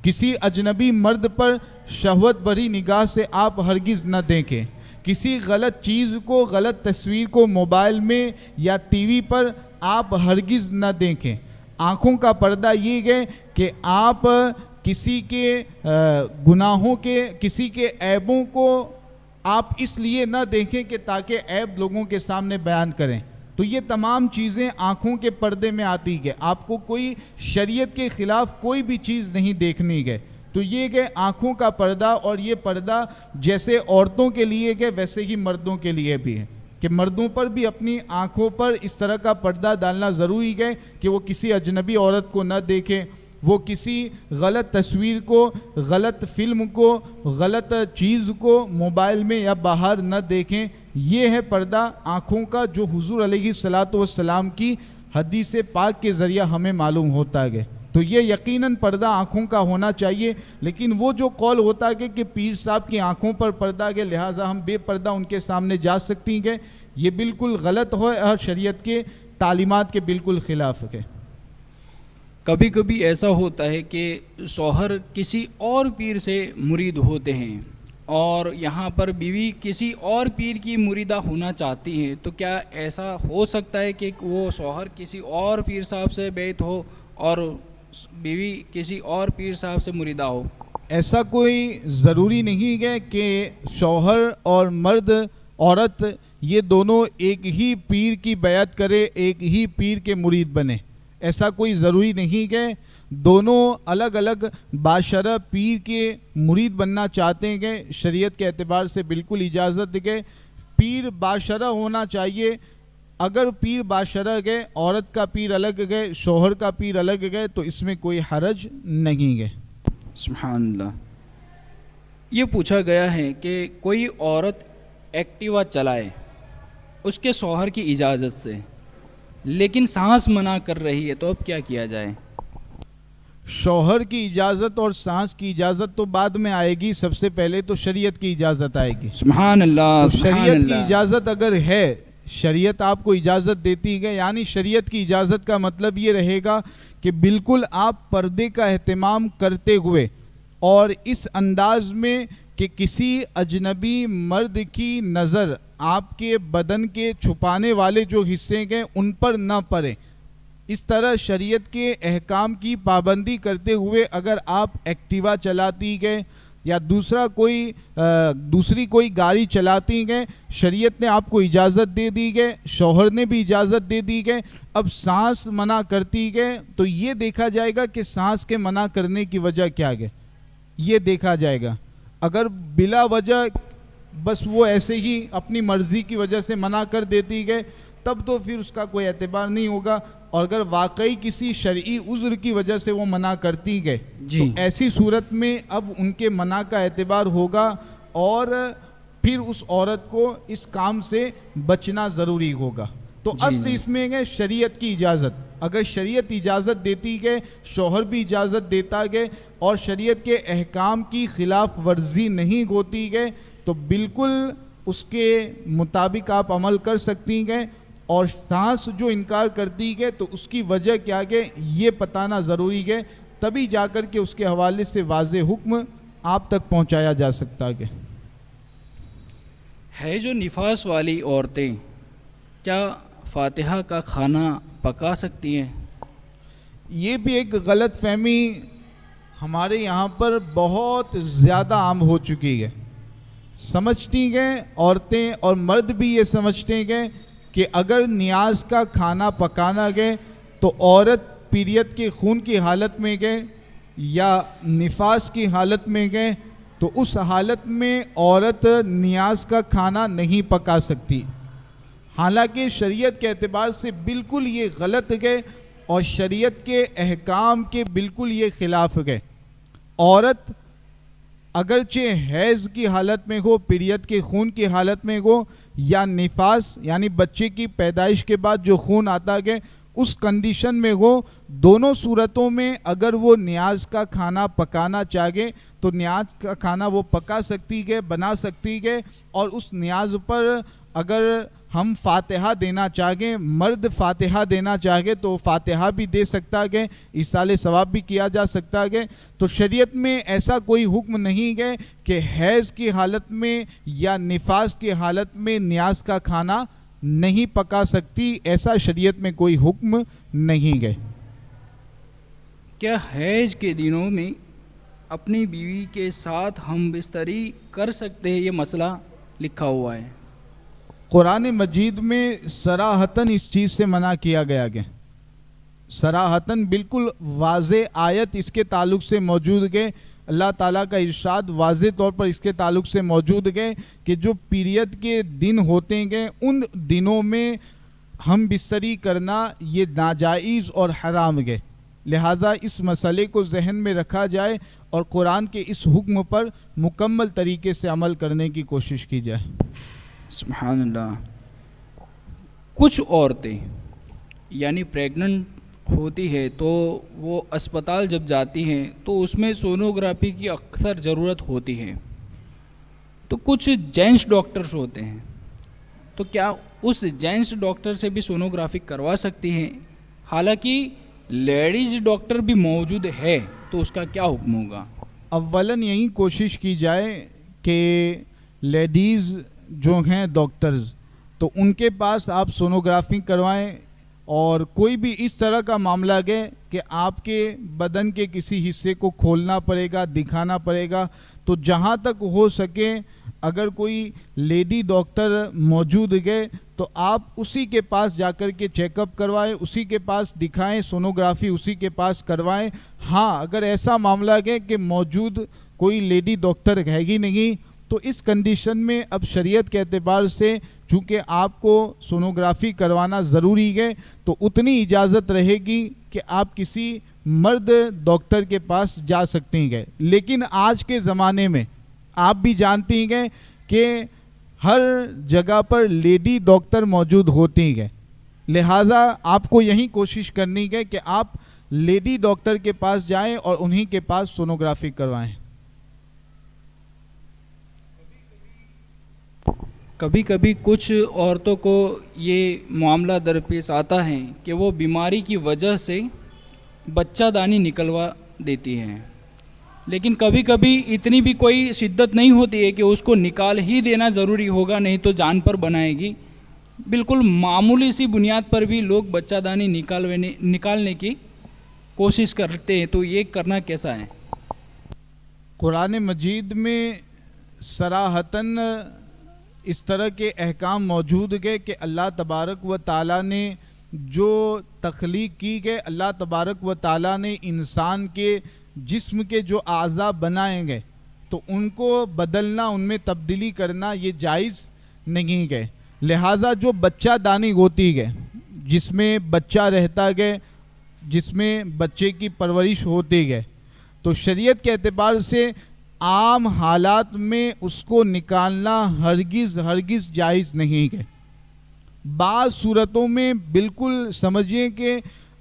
کسی اجنبی مرد پر شہوت بھری نگاہ سے آپ ہرگز نہ دیکھیں، کسی غلط چیز کو، غلط تصویر کو موبائل میں یا ٹی وی پر آپ ہرگز نہ دیکھیں۔ آنکھوں کا پردہ یہ ہے کہ آپ کسی کے گناہوں کے، کسی کے عیبوں کو آپ اس لیے نہ دیکھیں کہ تاکہ عیب لوگوں کے سامنے بیان کریں۔ تو یہ تمام چیزیں آنکھوں کے پردے میں آتی ہے، آپ کو کوئی شریعت کے خلاف کوئی بھی چیز نہیں دیکھنی ہے۔ تو یہ کہ آنکھوں کا پردہ، اور یہ پردہ جیسے عورتوں کے لیے ہے ویسے ہی مردوں کے لیے بھی ہے، کہ مردوں پر بھی اپنی آنکھوں پر اس طرح کا پردہ ڈالنا ضروری ہے کہ وہ کسی اجنبی عورت کو نہ دیکھیں، وہ کسی غلط تصویر کو، غلط فلم کو، غلط چیز کو موبائل میں یا باہر نہ دیکھیں۔ یہ ہے پردہ آنکھوں کا، جو حضور علیہ الصلاۃ والسلام کی حدیث پاک کے ذریعہ ہمیں معلوم ہوتا ہے۔ تو یہ یقیناً پردہ آنکھوں کا ہونا چاہیے، لیکن وہ جو قول ہوتا ہے کہ پیر صاحب کی آنکھوں پر پردہ ہے لہٰذا ہم بے پردہ ان کے سامنے جا سکتی ہیں، یہ بالکل غلط ہے اور شریعت کے تعلیمات کے بالکل خلاف ہے۔ کبھی کبھی ایسا ہوتا ہے کہ شوہر کسی اور پیر سے مرید ہوتے ہیں اور یہاں پر بیوی کسی اور پیر کی مریدہ ہونا چاہتی ہے، تو کیا ایسا ہو سکتا ہے کہ وہ شوہر کسی اور پیر صاحب سے بیعت ہو اور بیوی کسی اور پیر صاحب سے مریدہ ہو؟ ایسا کوئی ضروری نہیں ہے کہ شوہر اور مرد، عورت یہ دونوں ایک ہی پیر کی بیعت کرے، ایک ہی پیر کے مرید بنے، ایسا کوئی ضروری نہیں ہے۔ دونوں الگ الگ باشرہ پیر کے مرید بننا چاہتے ہیں، شریعت کے اعتبار سے بالکل اجازت ہے، پیر باشرہ ہونا چاہیے۔ اگر پیر باشرہ گئے، عورت کا پیر الگ گئے، شوہر کا پیر الگ گئے، تو اس میں کوئی حرج نہیں ہے۔ سبحان اللہ۔ یہ پوچھا گیا ہے کہ کوئی عورت ایکٹیوا چلائے اس کے شوہر کی اجازت سے، لیکن سانس منع کر رہی ہے، تو اب کیا کیا جائے؟ شوہر کی اجازت اور سانس کی اجازت تو بعد میں آئے گی، سب سے پہلے تو شریعت کی اجازت آئے گی۔ سبحان اللہ۔ شریعت کی اجازت اگر ہے، شریعت آپ کو اجازت دیتی ہے، یعنی شریعت کی اجازت کا مطلب یہ رہے گا کہ بالکل آپ پردے کا اہتمام کرتے ہوئے اور اس انداز میں کہ کسی اجنبی مرد کی نظر آپ کے بدن کے چھپانے والے جو حصے ہیں ان پر نہ پڑے، اس طرح شریعت کے احکام کی پابندی کرتے ہوئے اگر آپ ایکٹیوا چلاتی گئے یا دوسری کوئی گاڑی چلاتی گئے، شریعت نے آپ کو اجازت دے دی گئے، شوہر نے بھی اجازت دے دی گئے، اب سانس منع کرتی گئے تو یہ دیکھا جائے گا کہ سانس کے منع کرنے کی وجہ کیا ہے، یہ دیکھا جائے گا۔ اگر بلا وجہ بس وہ ایسے ہی اپنی مرضی کی وجہ سے منع کر دیتی گئے تب تو پھر اس کا کوئی اعتبار نہیں ہوگا، اور اگر واقعی کسی شرعی عذر کی وجہ سے وہ منع کرتی گئے تو ایسی صورت میں اب ان کے منع کا اعتبار ہوگا، اور پھر اس عورت کو اس کام سے بچنا ضروری ہوگا۔ تو اصل اس میں ہے شریعت کی اجازت، اگر شریعت اجازت دیتی گئے، شوہر بھی اجازت دیتا گئے اور شریعت کے احکام کی خلاف ورزی نہیں ہوتی گئے تو بالکل اس کے مطابق آپ عمل کر سکتی ہیں، اور سانس جو انکار کرتی ہے تو اس کی وجہ کیا ہے یہ بتانا ضروری ہے، تبھی جا کر کے اس کے حوالے سے واضح حکم آپ تک پہنچایا جا سکتا ہے جو نفاس والی عورتیں کیا فاتحہ کا کھانا پکا سکتی ہیں؟ یہ بھی ایک غلط فہمی ہمارے یہاں پر بہت زیادہ عام ہو چکی ہے. سمجھتی ہیں عورتیں اور مرد بھی یہ سمجھتے ہیں کہ اگر نیاز کا کھانا پکانا گئے تو عورت پیریڈ کے خون کی حالت میں گئے یا نفاس کی حالت میں گئے تو اس حالت میں عورت نیاز کا کھانا نہیں پکا سکتی. حالانکہ شریعت کے اعتبار سے بالکل یہ غلط ہے اور شریعت کے احکام کے بالکل یہ خلاف ہے. عورت اگرچہ حیض کی حالت میں ہو، پیریڈ کے خون کی حالت میں ہو یا نفاس یعنی بچے کی پیدائش کے بعد جو خون آتا ہے اس کنڈیشن میں ہو، دونوں صورتوں میں اگر وہ نیاز کا کھانا پکانا چاہے تو نیاز کا کھانا وہ پکا سکتی ہے، بنا سکتی ہے. اور اس نیاز پر اگر ہم فاتحہ دینا چاہیں، مرد فاتحہ دینا چاہے تو فاتحہ بھی دے سکتا ہے، ایصال ثواب بھی کیا جا سکتا ہے. تو شریعت میں ایسا کوئی حکم نہیں ہے کہ حیض کی حالت میں یا نفاس کی حالت میں نیاز کا کھانا نہیں پکا سکتی، ایسا شریعت میں کوئی حکم نہیں ہے. کیا حیض کے دنوں میں اپنی بیوی کے ساتھ ہم بستری کر سکتے ہیں؟ یہ مسئلہ لکھا ہوا ہے. قرآن مجید میں صراحتاً اس چیز سے منع کیا گیا ہے. صراحتاً بالکل واضح آیت اس کے تعلق سے موجود ہے. اللہ تعالیٰ کا ارشاد واضح طور پر اس کے تعلق سے موجود ہے کہ جو پیریڈ کے دن ہوتے ہیں ان دنوں میں ہم بستری کرنا یہ ناجائز اور حرام ہے. لہٰذا اس مسئلے کو ذہن میں رکھا جائے اور قرآن کے اس حکم پر مکمل طریقے سے عمل کرنے کی کوشش کی جائے. سبحان اللہ. کچھ عورتیں یعنی پریگننٹ ہوتی ہے تو وہ اسپتال جب جاتی ہیں تو اس میں سونوگرافی کی اکثر ضرورت ہوتی ہے. تو کچھ جینٹس ڈاکٹرز ہوتے ہیں تو کیا اس جینٹس ڈاکٹر سے بھی سونوگرافی کروا سکتی ہیں؟ حالانکہ لیڈیز ڈاکٹر بھی موجود ہے تو اس کا کیا حکم ہوگا؟ اولاً یہی کوشش کی جائے کہ لیڈیز جو ہیں ڈاکٹرز تو ان کے پاس آپ سونوگرافی کروائیں. اور کوئی بھی اس طرح کا معاملہ ہے کہ آپ کے بدن کے کسی حصے کو کھولنا پڑے گا، دکھانا پڑے گا، تو جہاں تک ہو سکے اگر کوئی لیڈی ڈاکٹر موجود ہے تو آپ اسی کے پاس جا کر کے چیک اپ کروائیں، اسی کے پاس دکھائیں، سونوگرافی اسی کے پاس کروائیں. ہاں اگر ایسا معاملہ ہے کہ موجود کوئی لیڈی ڈاکٹر ہے ہی نہیں تو اس کنڈیشن میں اب شریعت کے اعتبار سے چونکہ آپ کو سونوگرافی کروانا ضروری ہے تو اتنی اجازت رہے گی کہ آپ کسی مرد ڈاکٹر کے پاس جا سکتی ہیں. لیکن آج کے زمانے میں آپ بھی جانتی ہیں کہ ہر جگہ پر لیڈی ڈاکٹر موجود ہوتی ہیں. لہٰذا آپ کو یہی کوشش کرنی ہے کہ آپ لیڈی ڈاکٹر کے پاس جائیں اور انہی کے پاس سونوگرافی کروائیں. کبھی کبھی کچھ عورتوں کو یہ معاملہ درپیش آتا ہے کہ وہ بیماری کی وجہ سے بچہ دانی نکلوا دیتی ہیں، لیکن کبھی کبھی اتنی بھی کوئی شدت نہیں ہوتی ہے کہ اس کو نکال ہی دینا ضروری ہوگا نہیں تو جان پر بنائے گی. بالکل معمولی سی بنیاد پر بھی لوگ بچہ دانی نکالنے کی کوشش کرتے ہیں. تو یہ کرنا کیسا ہے؟ قرآن مجید میں صراحتاً اس طرح کے احکام موجود ہے کہ اللہ تبارک و تعالیٰ نے جو تخلیق کی گئے، اللہ تبارک و تعالیٰ نے انسان کے جسم کے جو اعضاء بنائے گئے تو ان کو بدلنا، ان میں تبدیلی کرنا یہ جائز نہیں ہے. لہٰذا جو بچہ دانی ہوتی ہے، جس میں بچہ رہتا ہے، جس میں بچے کی پرورش ہوتی ہے، تو شریعت کے اعتبار سے عام حالات میں اس کو نکالنا ہرگز جائز نہیں ہے. بعض صورتوں میں بالکل سمجھیں کہ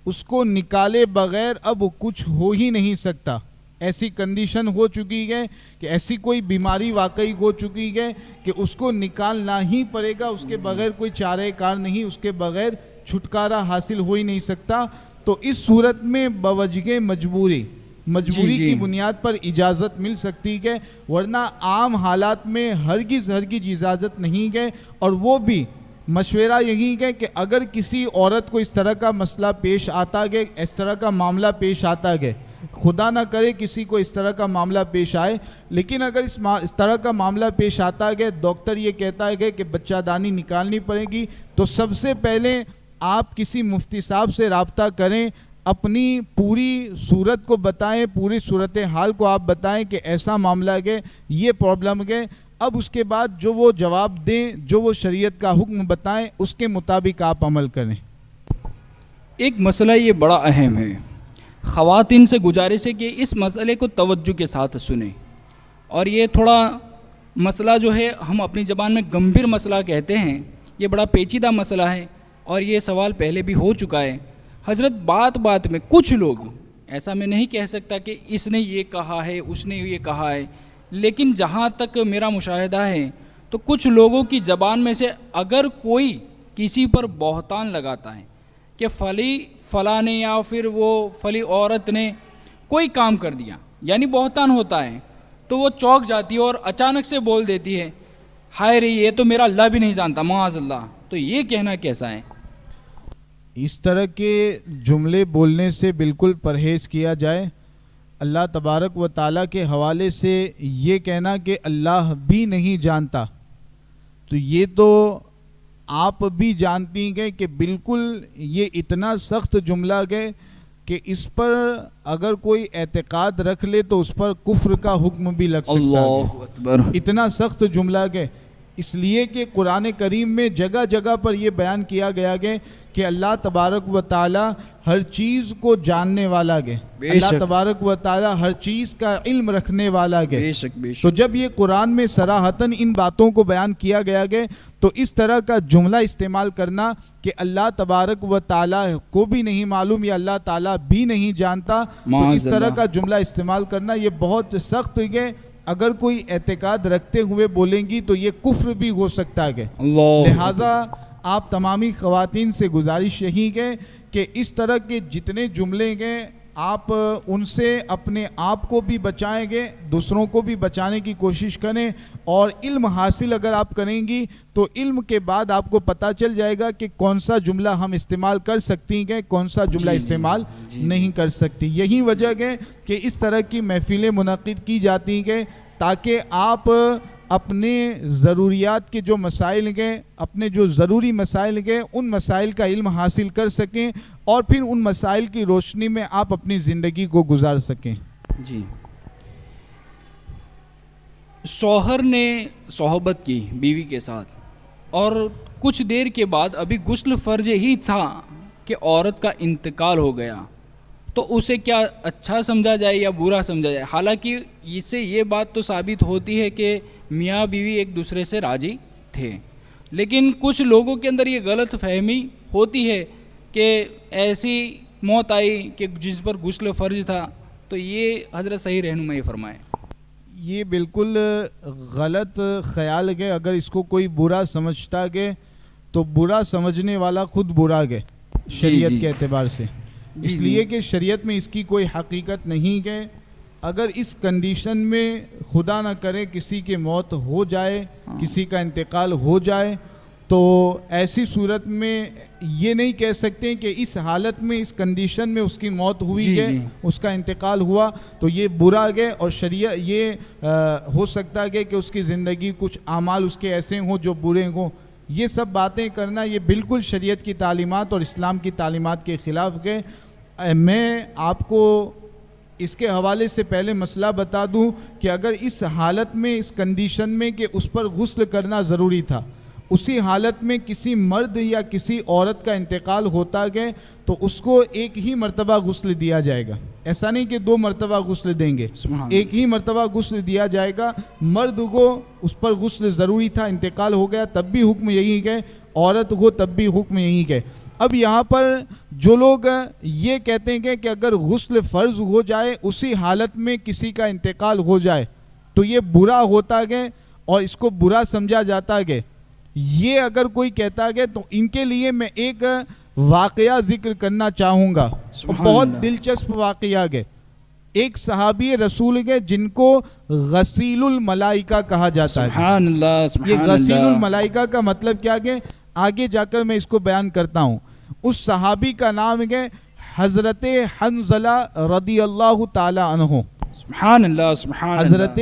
اس کو نکالے بغیر اب کچھ ہو ہی نہیں سکتا. ایسی کنڈیشن ہو چکی ہے کہ ایسی کوئی بیماری واقعی ہو چکی ہے کہ اس کو نکالنا ہی پڑے گا, اس کے بغیر کوئی چارہ کار نہیں, اس کے بغیر چھٹکارا حاصل ہو ہی نہیں سکتا. تو اس صورت میں بوجہ مجبوری کی بنیاد پر اجازت مل سکتی ہے, ورنہ عام حالات میں ہرگز اجازت نہیں ہے. اور وہ بھی مشورہ یہی ہے کہ اگر کسی عورت کو اس طرح کا مسئلہ پیش آتا ہے, اس طرح کا معاملہ پیش آتا ہے, خدا نہ کرے کسی کو اس طرح کا معاملہ پیش آئے, لیکن اگر اس طرح کا معاملہ پیش آتا ہے, ڈاکٹر یہ کہتا ہے کہ بچہ دانی نکالنی پڑے گی, تو سب سے پہلے آپ کسی مفتی صاحب سے رابطہ کریں, اپنی پوری صورت کو بتائیں, پوری صورتحال کو آپ بتائیں کہ ایسا معاملہ ہے, یہ پرابلم ہے. اب اس کے بعد جو وہ جواب دیں, جو وہ شریعت کا حکم بتائیں, اس کے مطابق آپ عمل کریں. ایک مسئلہ یہ بڑا اہم ہے, خواتین سے گزارش ہے کہ اس مسئلے کو توجہ کے ساتھ سنیں. اور یہ تھوڑا مسئلہ جو ہے ہم اپنی زبان میں گمبھیر مسئلہ کہتے ہیں, یہ بڑا پیچیدہ مسئلہ ہے, اور یہ سوال پہلے بھی ہو چکا ہے. حضرت بات میں کچھ لوگ, ایسا میں نہیں کہہ سکتا کہ اس نے یہ کہا ہے, اس نے یہ کہا ہے, لیکن جہاں تک میرا مشاہدہ ہے تو کچھ لوگوں کی زبان میں سے اگر کوئی کسی پر بہتان لگاتا ہے کہ فلاں نے یا پھر وہ فلی عورت نے کوئی کام کر دیا, یعنی بہتان ہوتا ہے, تو وہ چونک جاتی ہے اور اچانک سے بول دیتی ہے, ہائے رے یہ تو میرا اللہ بھی نہیں جانتا, معاذ اللہ. تو یہ کہنا کیسا ہے؟ اس طرح کے جملے بولنے سے بالکل پرہیز کیا جائے. اللہ تبارک و تعالیٰ کے حوالے سے یہ کہنا کہ اللہ بھی نہیں جانتا, تو یہ تو آپ بھی جانتی ہیں کہ بالکل یہ اتنا سخت جملہ ہے کہ اس پر اگر کوئی اعتقاد رکھ لے تو اس پر کفر کا حکم بھی لگ سکتا ہے. اللہ اکبر. اتنا سخت جملہ ہے, اس لیے کہ قرآن کریم میں جگہ جگہ پر یہ بیان کیا گیا ہے کہ اللہ تبارک و تعالی ہر چیز کو جاننے والا ہے, اللہ تبارک و تعالی ہر چیز کا علم رکھنے والا ہے. تو جب یہ قرآن میں صراحتاً ان باتوں کو بیان کیا گیا ہے تو اس طرح کا جملہ استعمال کرنا کہ اللہ تبارک و تعالی کو بھی نہیں معلوم یا اللہ تعالی بھی نہیں جانتا, تو اس طرح کا جملہ استعمال کرنا یہ بہت سخت ہے. اگر کوئی اعتقاد رکھتے ہوئے بولیں گی تو یہ کفر بھی ہو سکتا ہے. لہٰذا آپ تمامی خواتین سے گزارش یہی ہے کہ اس طرح کے جتنے جملے ہیں آپ ان سے اپنے آپ کو بھی بچائیں گے, دوسروں کو بھی بچانے کی کوشش کریں. اور علم حاصل اگر آپ کریں گی تو علم کے بعد آپ کو پتہ چل جائے گا کہ کون سا جملہ ہم استعمال کر سکتی ہیں, کون سا جملہ استعمال نہیں کر سکتی. یہی وجہ ہے کہ اس طرح کی محفلیں منعقد کی جاتی ہیں تاکہ آپ اپنے ضروریات کے جو مسائل ہیں, اپنے جو ضروری مسائل ہیں, ان مسائل کا علم حاصل کر سکیں اور پھر ان مسائل کی روشنی میں آپ اپنی زندگی کو گزار سکیں. جی, شوہر نے صحبت کی بیوی کے ساتھ اور کچھ دیر کے بعد ابھی غسل فرض ہی تھا کہ عورت کا انتقال ہو گیا, تو اسے کیا اچھا سمجھا جائے یا برا سمجھا جائے؟ حالانکہ اس سے یہ بات تو ثابت ہوتی ہے کہ میاں بیوی ایک دوسرے سے راضی تھے, لیکن کچھ لوگوں کے اندر یہ غلط فہمی ہوتی ہے کہ ایسی موت آئی کہ جس پر غسل فرض تھا. تو یہ حضرت صحیح رہنمائی فرمائے. یہ بالکل غلط خیال ہے. اگر اس کو کوئی برا سمجھتا ہے تو برا سمجھنے والا خود برا ہے شریعت کے اعتبار سے, اس لیے کہ شریعت میں اس کی کوئی حقیقت نہیں ہے. اگر اس کنڈیشن میں خدا نہ کرے کسی کی موت ہو جائے, کسی کا انتقال ہو جائے, تو ایسی صورت میں یہ نہیں کہہ سکتے کہ اس حالت میں اس کنڈیشن میں اس کی موت ہوئی ہے, اس کا انتقال ہوا تو یہ برا ہے. اور شریعت یہ ہو سکتا ہے کہ اس کی زندگی کچھ اعمال اس کے ایسے ہوں جو برے ہوں. یہ سب باتیں کرنا یہ بالکل شریعت کی تعلیمات اور اسلام کی تعلیمات کے خلاف ہے. میں آپ کو اس کے حوالے سے پہلے مسئلہ بتا دوں کہ اگر اس حالت میں, اس کنڈیشن میں کہ اس پر غسل کرنا ضروری تھا, اسی حالت میں کسی مرد یا کسی عورت کا انتقال ہوتا ہے تو اس کو ایک ہی مرتبہ غسل دیا جائے گا. ایسا نہیں کہ 2 مرتبہ غسل دیں گے, ایک ہی مرتبہ غسل دیا جائے گا. مرد کو اس پر غسل ضروری تھا, انتقال ہو گیا, تب بھی حکم یہی ہے. عورت کو تب بھی حکم یہی ہے. اب یہاں پر جو لوگ یہ کہتے ہیں کہ اگر غسل فرض ہو جائے اسی حالت میں کسی کا انتقال ہو جائے تو یہ برا ہوتا ہے اور اس کو برا سمجھا جاتا ہے، یہ اگر کوئی کہتا ہے تو ان کے لیے میں ایک واقعہ ذکر کرنا چاہوں گا، بہت دلچسپ واقعہ ہے۔ ایک صحابی رسول ہے جن کو غسیل الملائکہ کہا جاتا ہے۔ سبحان اللہ، سبحان یہ اللہ۔ غسیل الملائکہ کا مطلب کیا ہے آگے جا کر میں اس کو بیان کرتا ہوں۔ اس صحابی کا نام ہے حضرت حنظلہ رضی اللہ تعالی عنہ۔ سبحان اللہ، سبحان اللہ۔ حضرت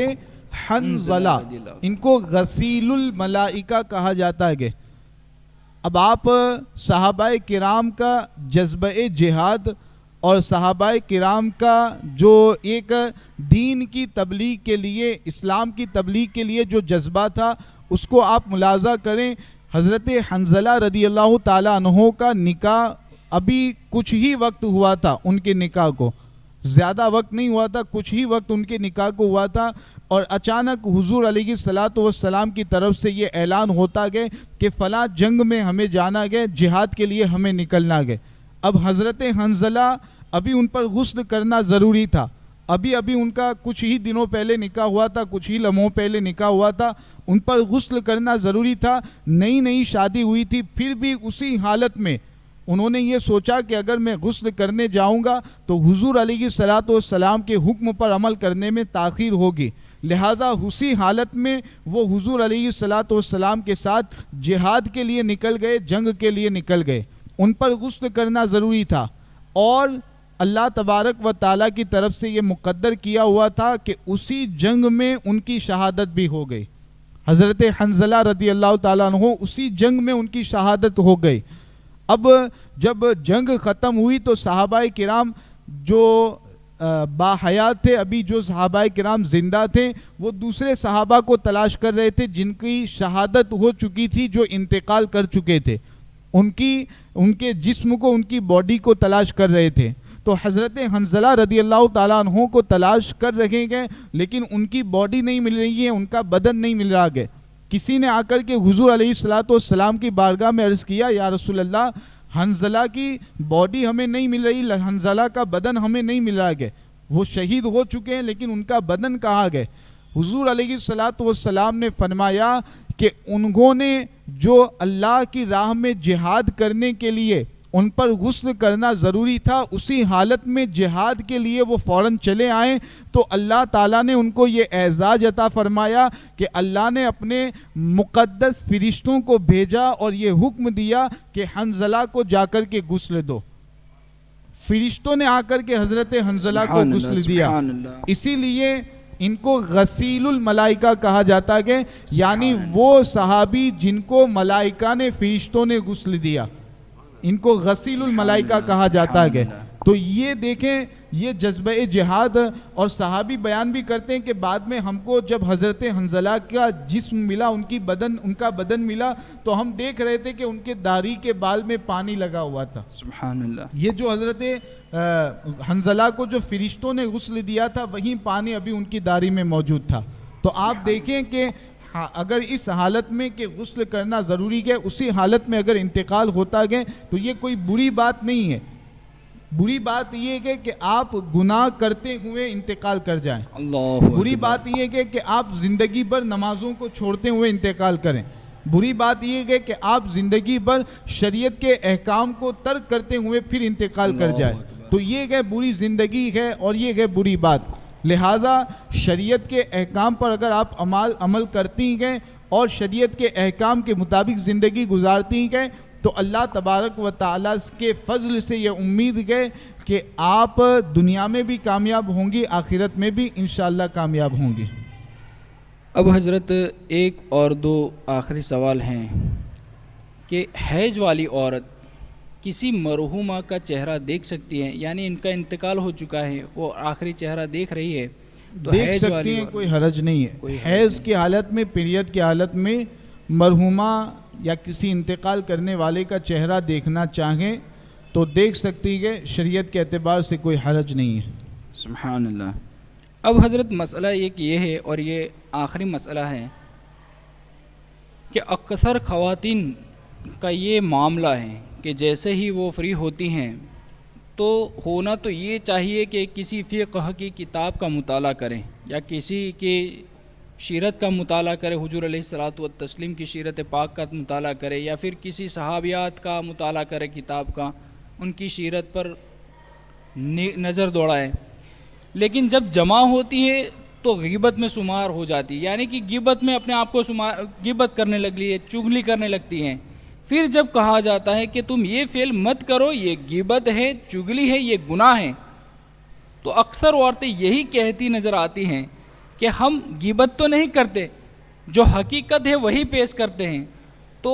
حنظلہ، ان کو غسیل الملائکہ کہا جاتا ہے۔ اب آپ صحابہ کرام کا جذبہ جہاد اور صحابہ کرام کا جو ایک دین کی تبلیغ کے لیے، اسلام کی تبلیغ کے لیے جو جذبہ تھا اس کو آپ ملاحظہ کریں۔ حضرت حنظلہ رضی اللہ تعالیٰ عنہ کا نکاح ابھی کچھ ہی وقت ہوا تھا، ان کے نکاح کو زیادہ وقت نہیں ہوا تھا، کچھ ہی وقت ان کے نکاح کو ہوا تھا، اور اچانک حضور علیہ الصلوۃ والسلام کی طرف سے یہ اعلان ہوتا گیا کہ فلاں جنگ میں ہمیں جانا گیا، جہاد کے لیے ہمیں نکلنا گیا۔ اب حضرت حنظلہ ابھی ان پر غسل کرنا ضروری تھا، ابھی ان کا کچھ ہی دنوں پہلے نکاح ہوا تھا، کچھ ہی لمحوں پہلے نکاح ہوا تھا، ان پر غسل کرنا ضروری تھا، نئی شادی ہوئی تھی، پھر بھی اسی حالت میں انہوں نے یہ سوچا کہ اگر میں غسل کرنے جاؤں گا تو حضور علیہ الصلوۃ والسلام کے حکم پر عمل کرنے میں تاخیر ہوگی، لہٰذا اسی حالت میں وہ حضور علیہ الصلوۃ والسلام کے ساتھ جہاد کے لیے نکل گئے، جنگ کے لیے نکل گئے۔ ان پر غسل کرنا ضروری تھا، اور اللہ تبارک و تعالیٰ کی طرف سے یہ مقدر کیا ہوا تھا کہ اسی جنگ میں ان کی شہادت بھی ہو گئی۔ حضرت حنظلہ رضی اللہ تعالیٰ عنہ اسی جنگ میں ان کی شہادت ہو گئی۔ اب جب جنگ ختم ہوئی تو صحابہ کرام جو باحیات تھے، ابھی جو صحابہ کرام زندہ تھے، وہ دوسرے صحابہ کو تلاش کر رہے تھے جن کی شہادت ہو چکی تھی، جو انتقال کر چکے تھے، ان کے جسم کو، ان کی باڈی کو تلاش کر رہے تھے۔ تو حضرت حنظلہ رضی اللہ تعالیٰ عنہ کو تلاش کر رہے گئے، لیکن ان کی باڈی نہیں مل رہی ہے، ان کا بدن نہیں مل رہا ہے۔ کسی نے آ کر کے حضور علیہ الصلوۃ والسلام کی بارگاہ میں عرض کیا، یا رسول اللہ، حنظلہ کی باڈی ہمیں نہیں مل رہی، حنظلہ کا بدن ہمیں نہیں مل رہا ہے، وہ شہید ہو چکے ہیں لیکن ان کا بدن کہاں گئے؟ حضور علیہ الصلوۃ والسلام نے فرمایا کہ انہوں نے جو اللہ کی راہ میں جہاد کرنے کے لیے ان پر غسل کرنا ضروری تھا، اسی حالت میں جہاد کے لیے وہ فوراً چلے آئیں، تو اللہ تعالیٰ نے ان کو یہ اعزاز عطا فرمایا کہ اللہ نے اپنے مقدس فرشتوں کو بھیجا اور یہ حکم دیا کہ حنظلہ کو جا کر کے غسل دو۔ فرشتوں نے آ کر کے حضرت حنظلہ کو غسل دیا، اسی لیے ان کو غسیل الملائکہ کہا جاتا ہے، یعنی وہ صحابی جن کو ملائکہ نے، فرشتوں نے غسل دیا، ان کو غسیل الملائکہ کہا جاتا ہے۔ تو یہ دیکھیں، یہ جذبہ جہاد، اور صحابی بیان بھی کرتے ہیں کہ بعد میں ہم کو جب حضرت حنظلہ کا جسم ملا، ان کا بدن ملا، تو ہم دیکھ رہے تھے کہ ان کے داڑھی کے بال میں پانی لگا ہوا تھا۔ سبحان اللہ۔ یہ جو حضرت حنظلہ کو جو فرشتوں نے غسل دیا تھا، وہی پانی ابھی ان کی داڑھی میں موجود تھا۔ تو آپ دیکھیں کہ اگر اس حالت میں کہ غسل کرنا ضروری ہے، اسی حالت میں اگر انتقال ہوتا ہے تو یہ کوئی بری بات نہیں ہے۔ بری بات یہ ہے کہ آپ گناہ کرتے ہوئے انتقال کر جائیں، بری بات یہ ہے کہ آپ زندگی بھر نمازوں کو چھوڑتے ہوئے انتقال کریں، بری بات یہ ہے کہ آپ زندگی بھر شریعت کے احکام کو ترک کرتے ہوئے پھر انتقال کر جائیں، تو یہ ہے بری زندگی ہے اور یہ ہے بری بات۔ لہٰذا شریعت کے احکام پر اگر آپ عمل کرتی ہیں اور شریعت کے احکام کے مطابق زندگی گزارتی ہیں تو اللہ تبارک و تعالیٰ کے فضل سے یہ امید ہے کہ آپ دنیا میں بھی کامیاب ہوں گی، آخرت میں بھی انشاءاللہ کامیاب ہوں گی۔ اب حضرت ایک اور دو آخری سوال ہیں کہ حیض والی عورت کسی مرحومہ کا چہرہ دیکھ سکتی ہے؟ یعنی ان کا انتقال ہو چکا ہے، وہ آخری چہرہ دیکھ رہی ہے تو دیکھ سکتی ہیں، کوئی حرج نہیں ہے۔ حیض کی حالت میں، پیریڈ کی حالت میں مرحومہ یا کسی انتقال کرنے والے کا چہرہ دیکھنا چاہیں تو دیکھ سکتی ہے، شریعت کے اعتبار سے کوئی حرج نہیں ہے۔ سبحان اللہ۔ اب حضرت مسئلہ ایک یہ ہے، اور یہ آخری مسئلہ ہے کہ اکثر خواتین کا یہ معاملہ ہے کہ جیسے ہی وہ فری ہوتی ہیں تو ہونا تو یہ چاہیے کہ کسی فقہ کی کتاب کا مطالعہ کریں یا کسی کی سیرت کا مطالعہ کرے، حضور علیہ الصلوۃ والتسلیم کی سیرت پاک کا مطالعہ کرے، یا پھر کسی صحابیات کا مطالعہ کرے کتاب کا، ان کی سیرت پر نظر دوڑائے۔ لیکن جب جمع ہوتی ہے تو غیبت میں شمار ہو جاتی ہے، یعنی کہ غیبت میں اپنے آپ کو غیبت کرنے لگتی ہے، چغلی کرنے لگتی ہیں۔ پھر جب کہا جاتا ہے کہ تم یہ فعل مت کرو، یہ غیبت ہے، چغلی ہے، یہ گناہ ہے، تو اکثر عورتیں یہی کہتی نظر آتی ہیں کہ ہم غیبت تو نہیں کرتے، جو حقیقت ہے وہی پیش کرتے ہیں۔ تو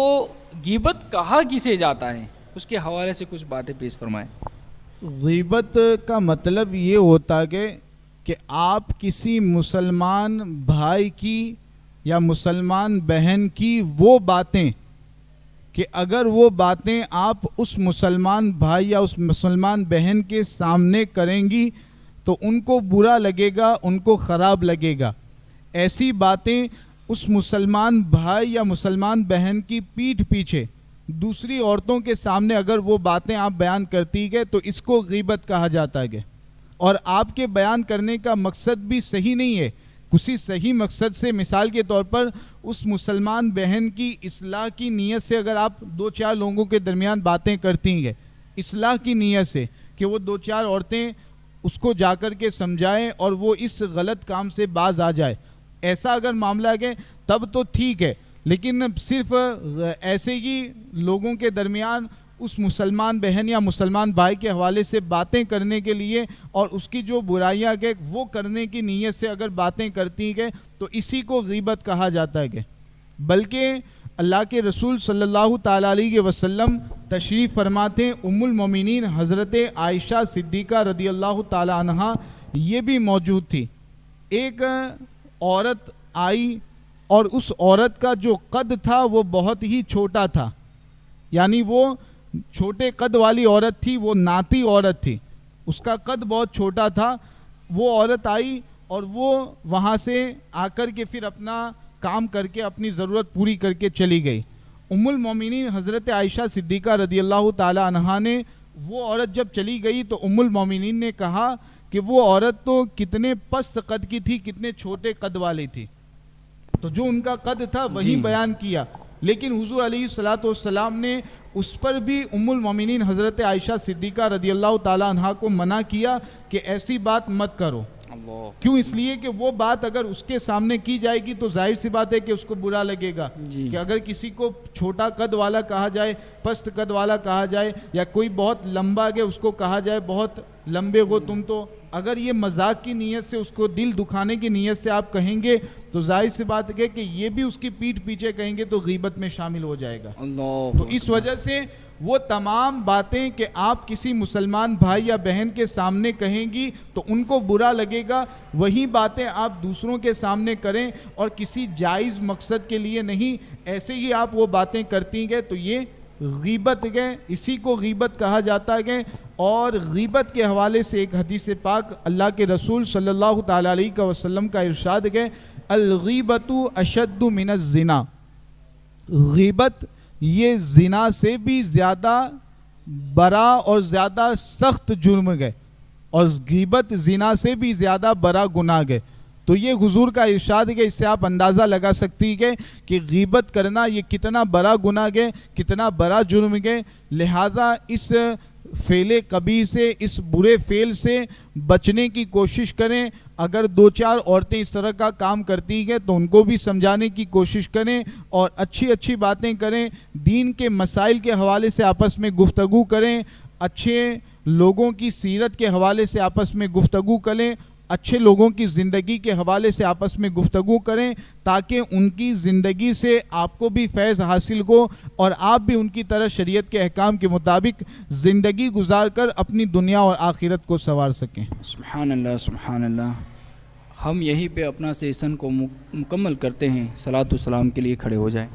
غیبت کہا کسے جاتا ہے، اس کے حوالے سے کچھ باتیں پیش فرمائیں۔ غیبت کا مطلب یہ ہوتا ہے کہ آپ کسی مسلمان بھائی کی یا مسلمان بہن کی وہ باتیں، کہ اگر وہ باتیں آپ اس مسلمان بھائی یا اس مسلمان بہن کے سامنے کریں گی تو ان کو برا لگے گا، ان کو خراب لگے گا۔ ایسی باتیں اس مسلمان بھائی یا مسلمان بہن کی پیٹھ پیچھے دوسری عورتوں کے سامنے اگر وہ باتیں آپ بیان کرتی گئے تو اس کو غیبت کہا جاتا ہے۔ اور آپ کے بیان کرنے کا مقصد بھی صحیح نہیں ہے، کسی صحیح مقصد سے، مثال کے طور پر اس مسلمان بہن کی اصلاح کی نیت سے اگر آپ دو چار لوگوں کے درمیان باتیں کرتی ہیں اصلاح کی نیت سے، کہ وہ دو چار عورتیں اس کو جا کر کے سمجھائیں اور وہ اس غلط کام سے باز آ جائے، ایسا اگر معاملہ ہے تب تو ٹھیک ہے۔ لیکن صرف ایسے ہی لوگوں کے درمیان اس مسلمان بہن یا مسلمان بھائی کے حوالے سے باتیں کرنے کے لیے اور اس کی جو برائیاں گئے وہ کرنے کی نیت سے اگر باتیں کرتی گئے تو اسی کو غیبت کہا جاتا ہے۔ بلکہ اللہ کے رسول صلی اللہ تعالیٰ علیہ وسلم تشریف فرماتے، ام المومنین حضرت عائشہ صدیقہ رضی اللہ تعالیٰ عنہا یہ بھی موجود تھی۔ ایک عورت آئی اور اس عورت کا جو قد تھا وہ بہت ہی چھوٹا تھا، یعنی وہ چھوٹے قد والی عورت تھی، وہ ناتی عورت تھی، اس کا قد بہت چھوٹا تھا۔ وہ عورت آئی اور وہ وہاں سے آ کر کے پھر اپنا کام کر کے اپنی ضرورت پوری کر کے چلی گئی۔ ام المومنین حضرت عائشہ صدیقہ رضی اللہ تعالی عنہا نے وہ عورت جب چلی گئی تو ام المومنین نے کہا کہ وہ عورت تو کتنے پست قد کی تھی، کتنے چھوٹے قد والی تھی، تو جو ان کا قد تھا وہی بیان کیا۔ لیکن حضور علیہ الصلوۃ والسلام نے اس پر بھی ام المومنین حضرت عائشہ صدیقہ رضی اللہ تعالیٰ عنہا کو منع کیا کہ ایسی بات مت کرو۔ کیوں؟ اس لیے کہ وہ بات اگر اس کے سامنے کی جائے گی تو ظاہر سی بات ہے کہ اس کو برا لگے گا۔ کہ اگر کسی کو چھوٹا قد والا کہا جائے، پست قد والا کہا جائے، یا کوئی بہت لمبا ہے اس کو کہا جائے بہت لمبے ہو تم، تو اگر یہ مذاق کی نیت سے، اس کو دل دکھانے کی نیت سے آپ کہیں گے تو ظاہر سی بات ہے کہ یہ بھی اس کی پیٹھ پیچھے کہیں گے تو غیبت میں شامل ہو جائے گا۔ تو اس وجہ سے وہ تمام باتیں کہ آپ کسی مسلمان بھائی یا بہن کے سامنے کہیں گی تو ان کو برا لگے گا، وہی باتیں آپ دوسروں کے سامنے کریں اور کسی جائز مقصد کے لیے نہیں، ایسے ہی آپ وہ باتیں کرتی گئے تو یہ غیبت گئے، اسی کو غیبت کہا جاتا ہے۔ اور غیبت کے حوالے سے ایک حدیث پاک اللہ کے رسول صلی اللہ تعالیٰ علیہ وسلم کا ارشاد ہے، الغیبت اشد من الزنا، غیبت یہ زنا سے بھی زیادہ بڑا اور زیادہ سخت جرم ہے، اور غیبت زنا سے بھی زیادہ بڑا گناہ ہے۔ تو یہ حضور کا ارشاد ہے، اس سے آپ اندازہ لگا سکتی ہے کہ غیبت کرنا یہ کتنا بڑا گناہ ہے، کتنا بڑا جرم ہے۔ لہٰذا اس فعل قبیح سے، اس برے فعل سے بچنے کی کوشش کریں۔ اگر دو چار عورتیں اس طرح کا کام کرتی ہیں تو ان کو بھی سمجھانے کی کوشش کریں اور اچھی اچھی باتیں کریں، دین کے مسائل کے حوالے سے آپس میں گفتگو کریں، اچھے لوگوں کی سیرت کے حوالے سے آپس میں گفتگو کریں، اچھے لوگوں کی زندگی کے حوالے سے آپس میں گفتگو کریں، تاکہ ان کی زندگی سے آپ کو بھی فیض حاصل ہو اور آپ بھی ان کی طرح شریعت کے احکام کے مطابق زندگی گزار کر اپنی دنیا اور آخرت کو سنوار سکیں۔ سبحان اللہ، سبحان اللہ۔ ہم یہیں پہ اپنا سیشن کو مکمل کرتے ہیں، صلاۃ و سلام کے لیے کھڑے ہو جائیں۔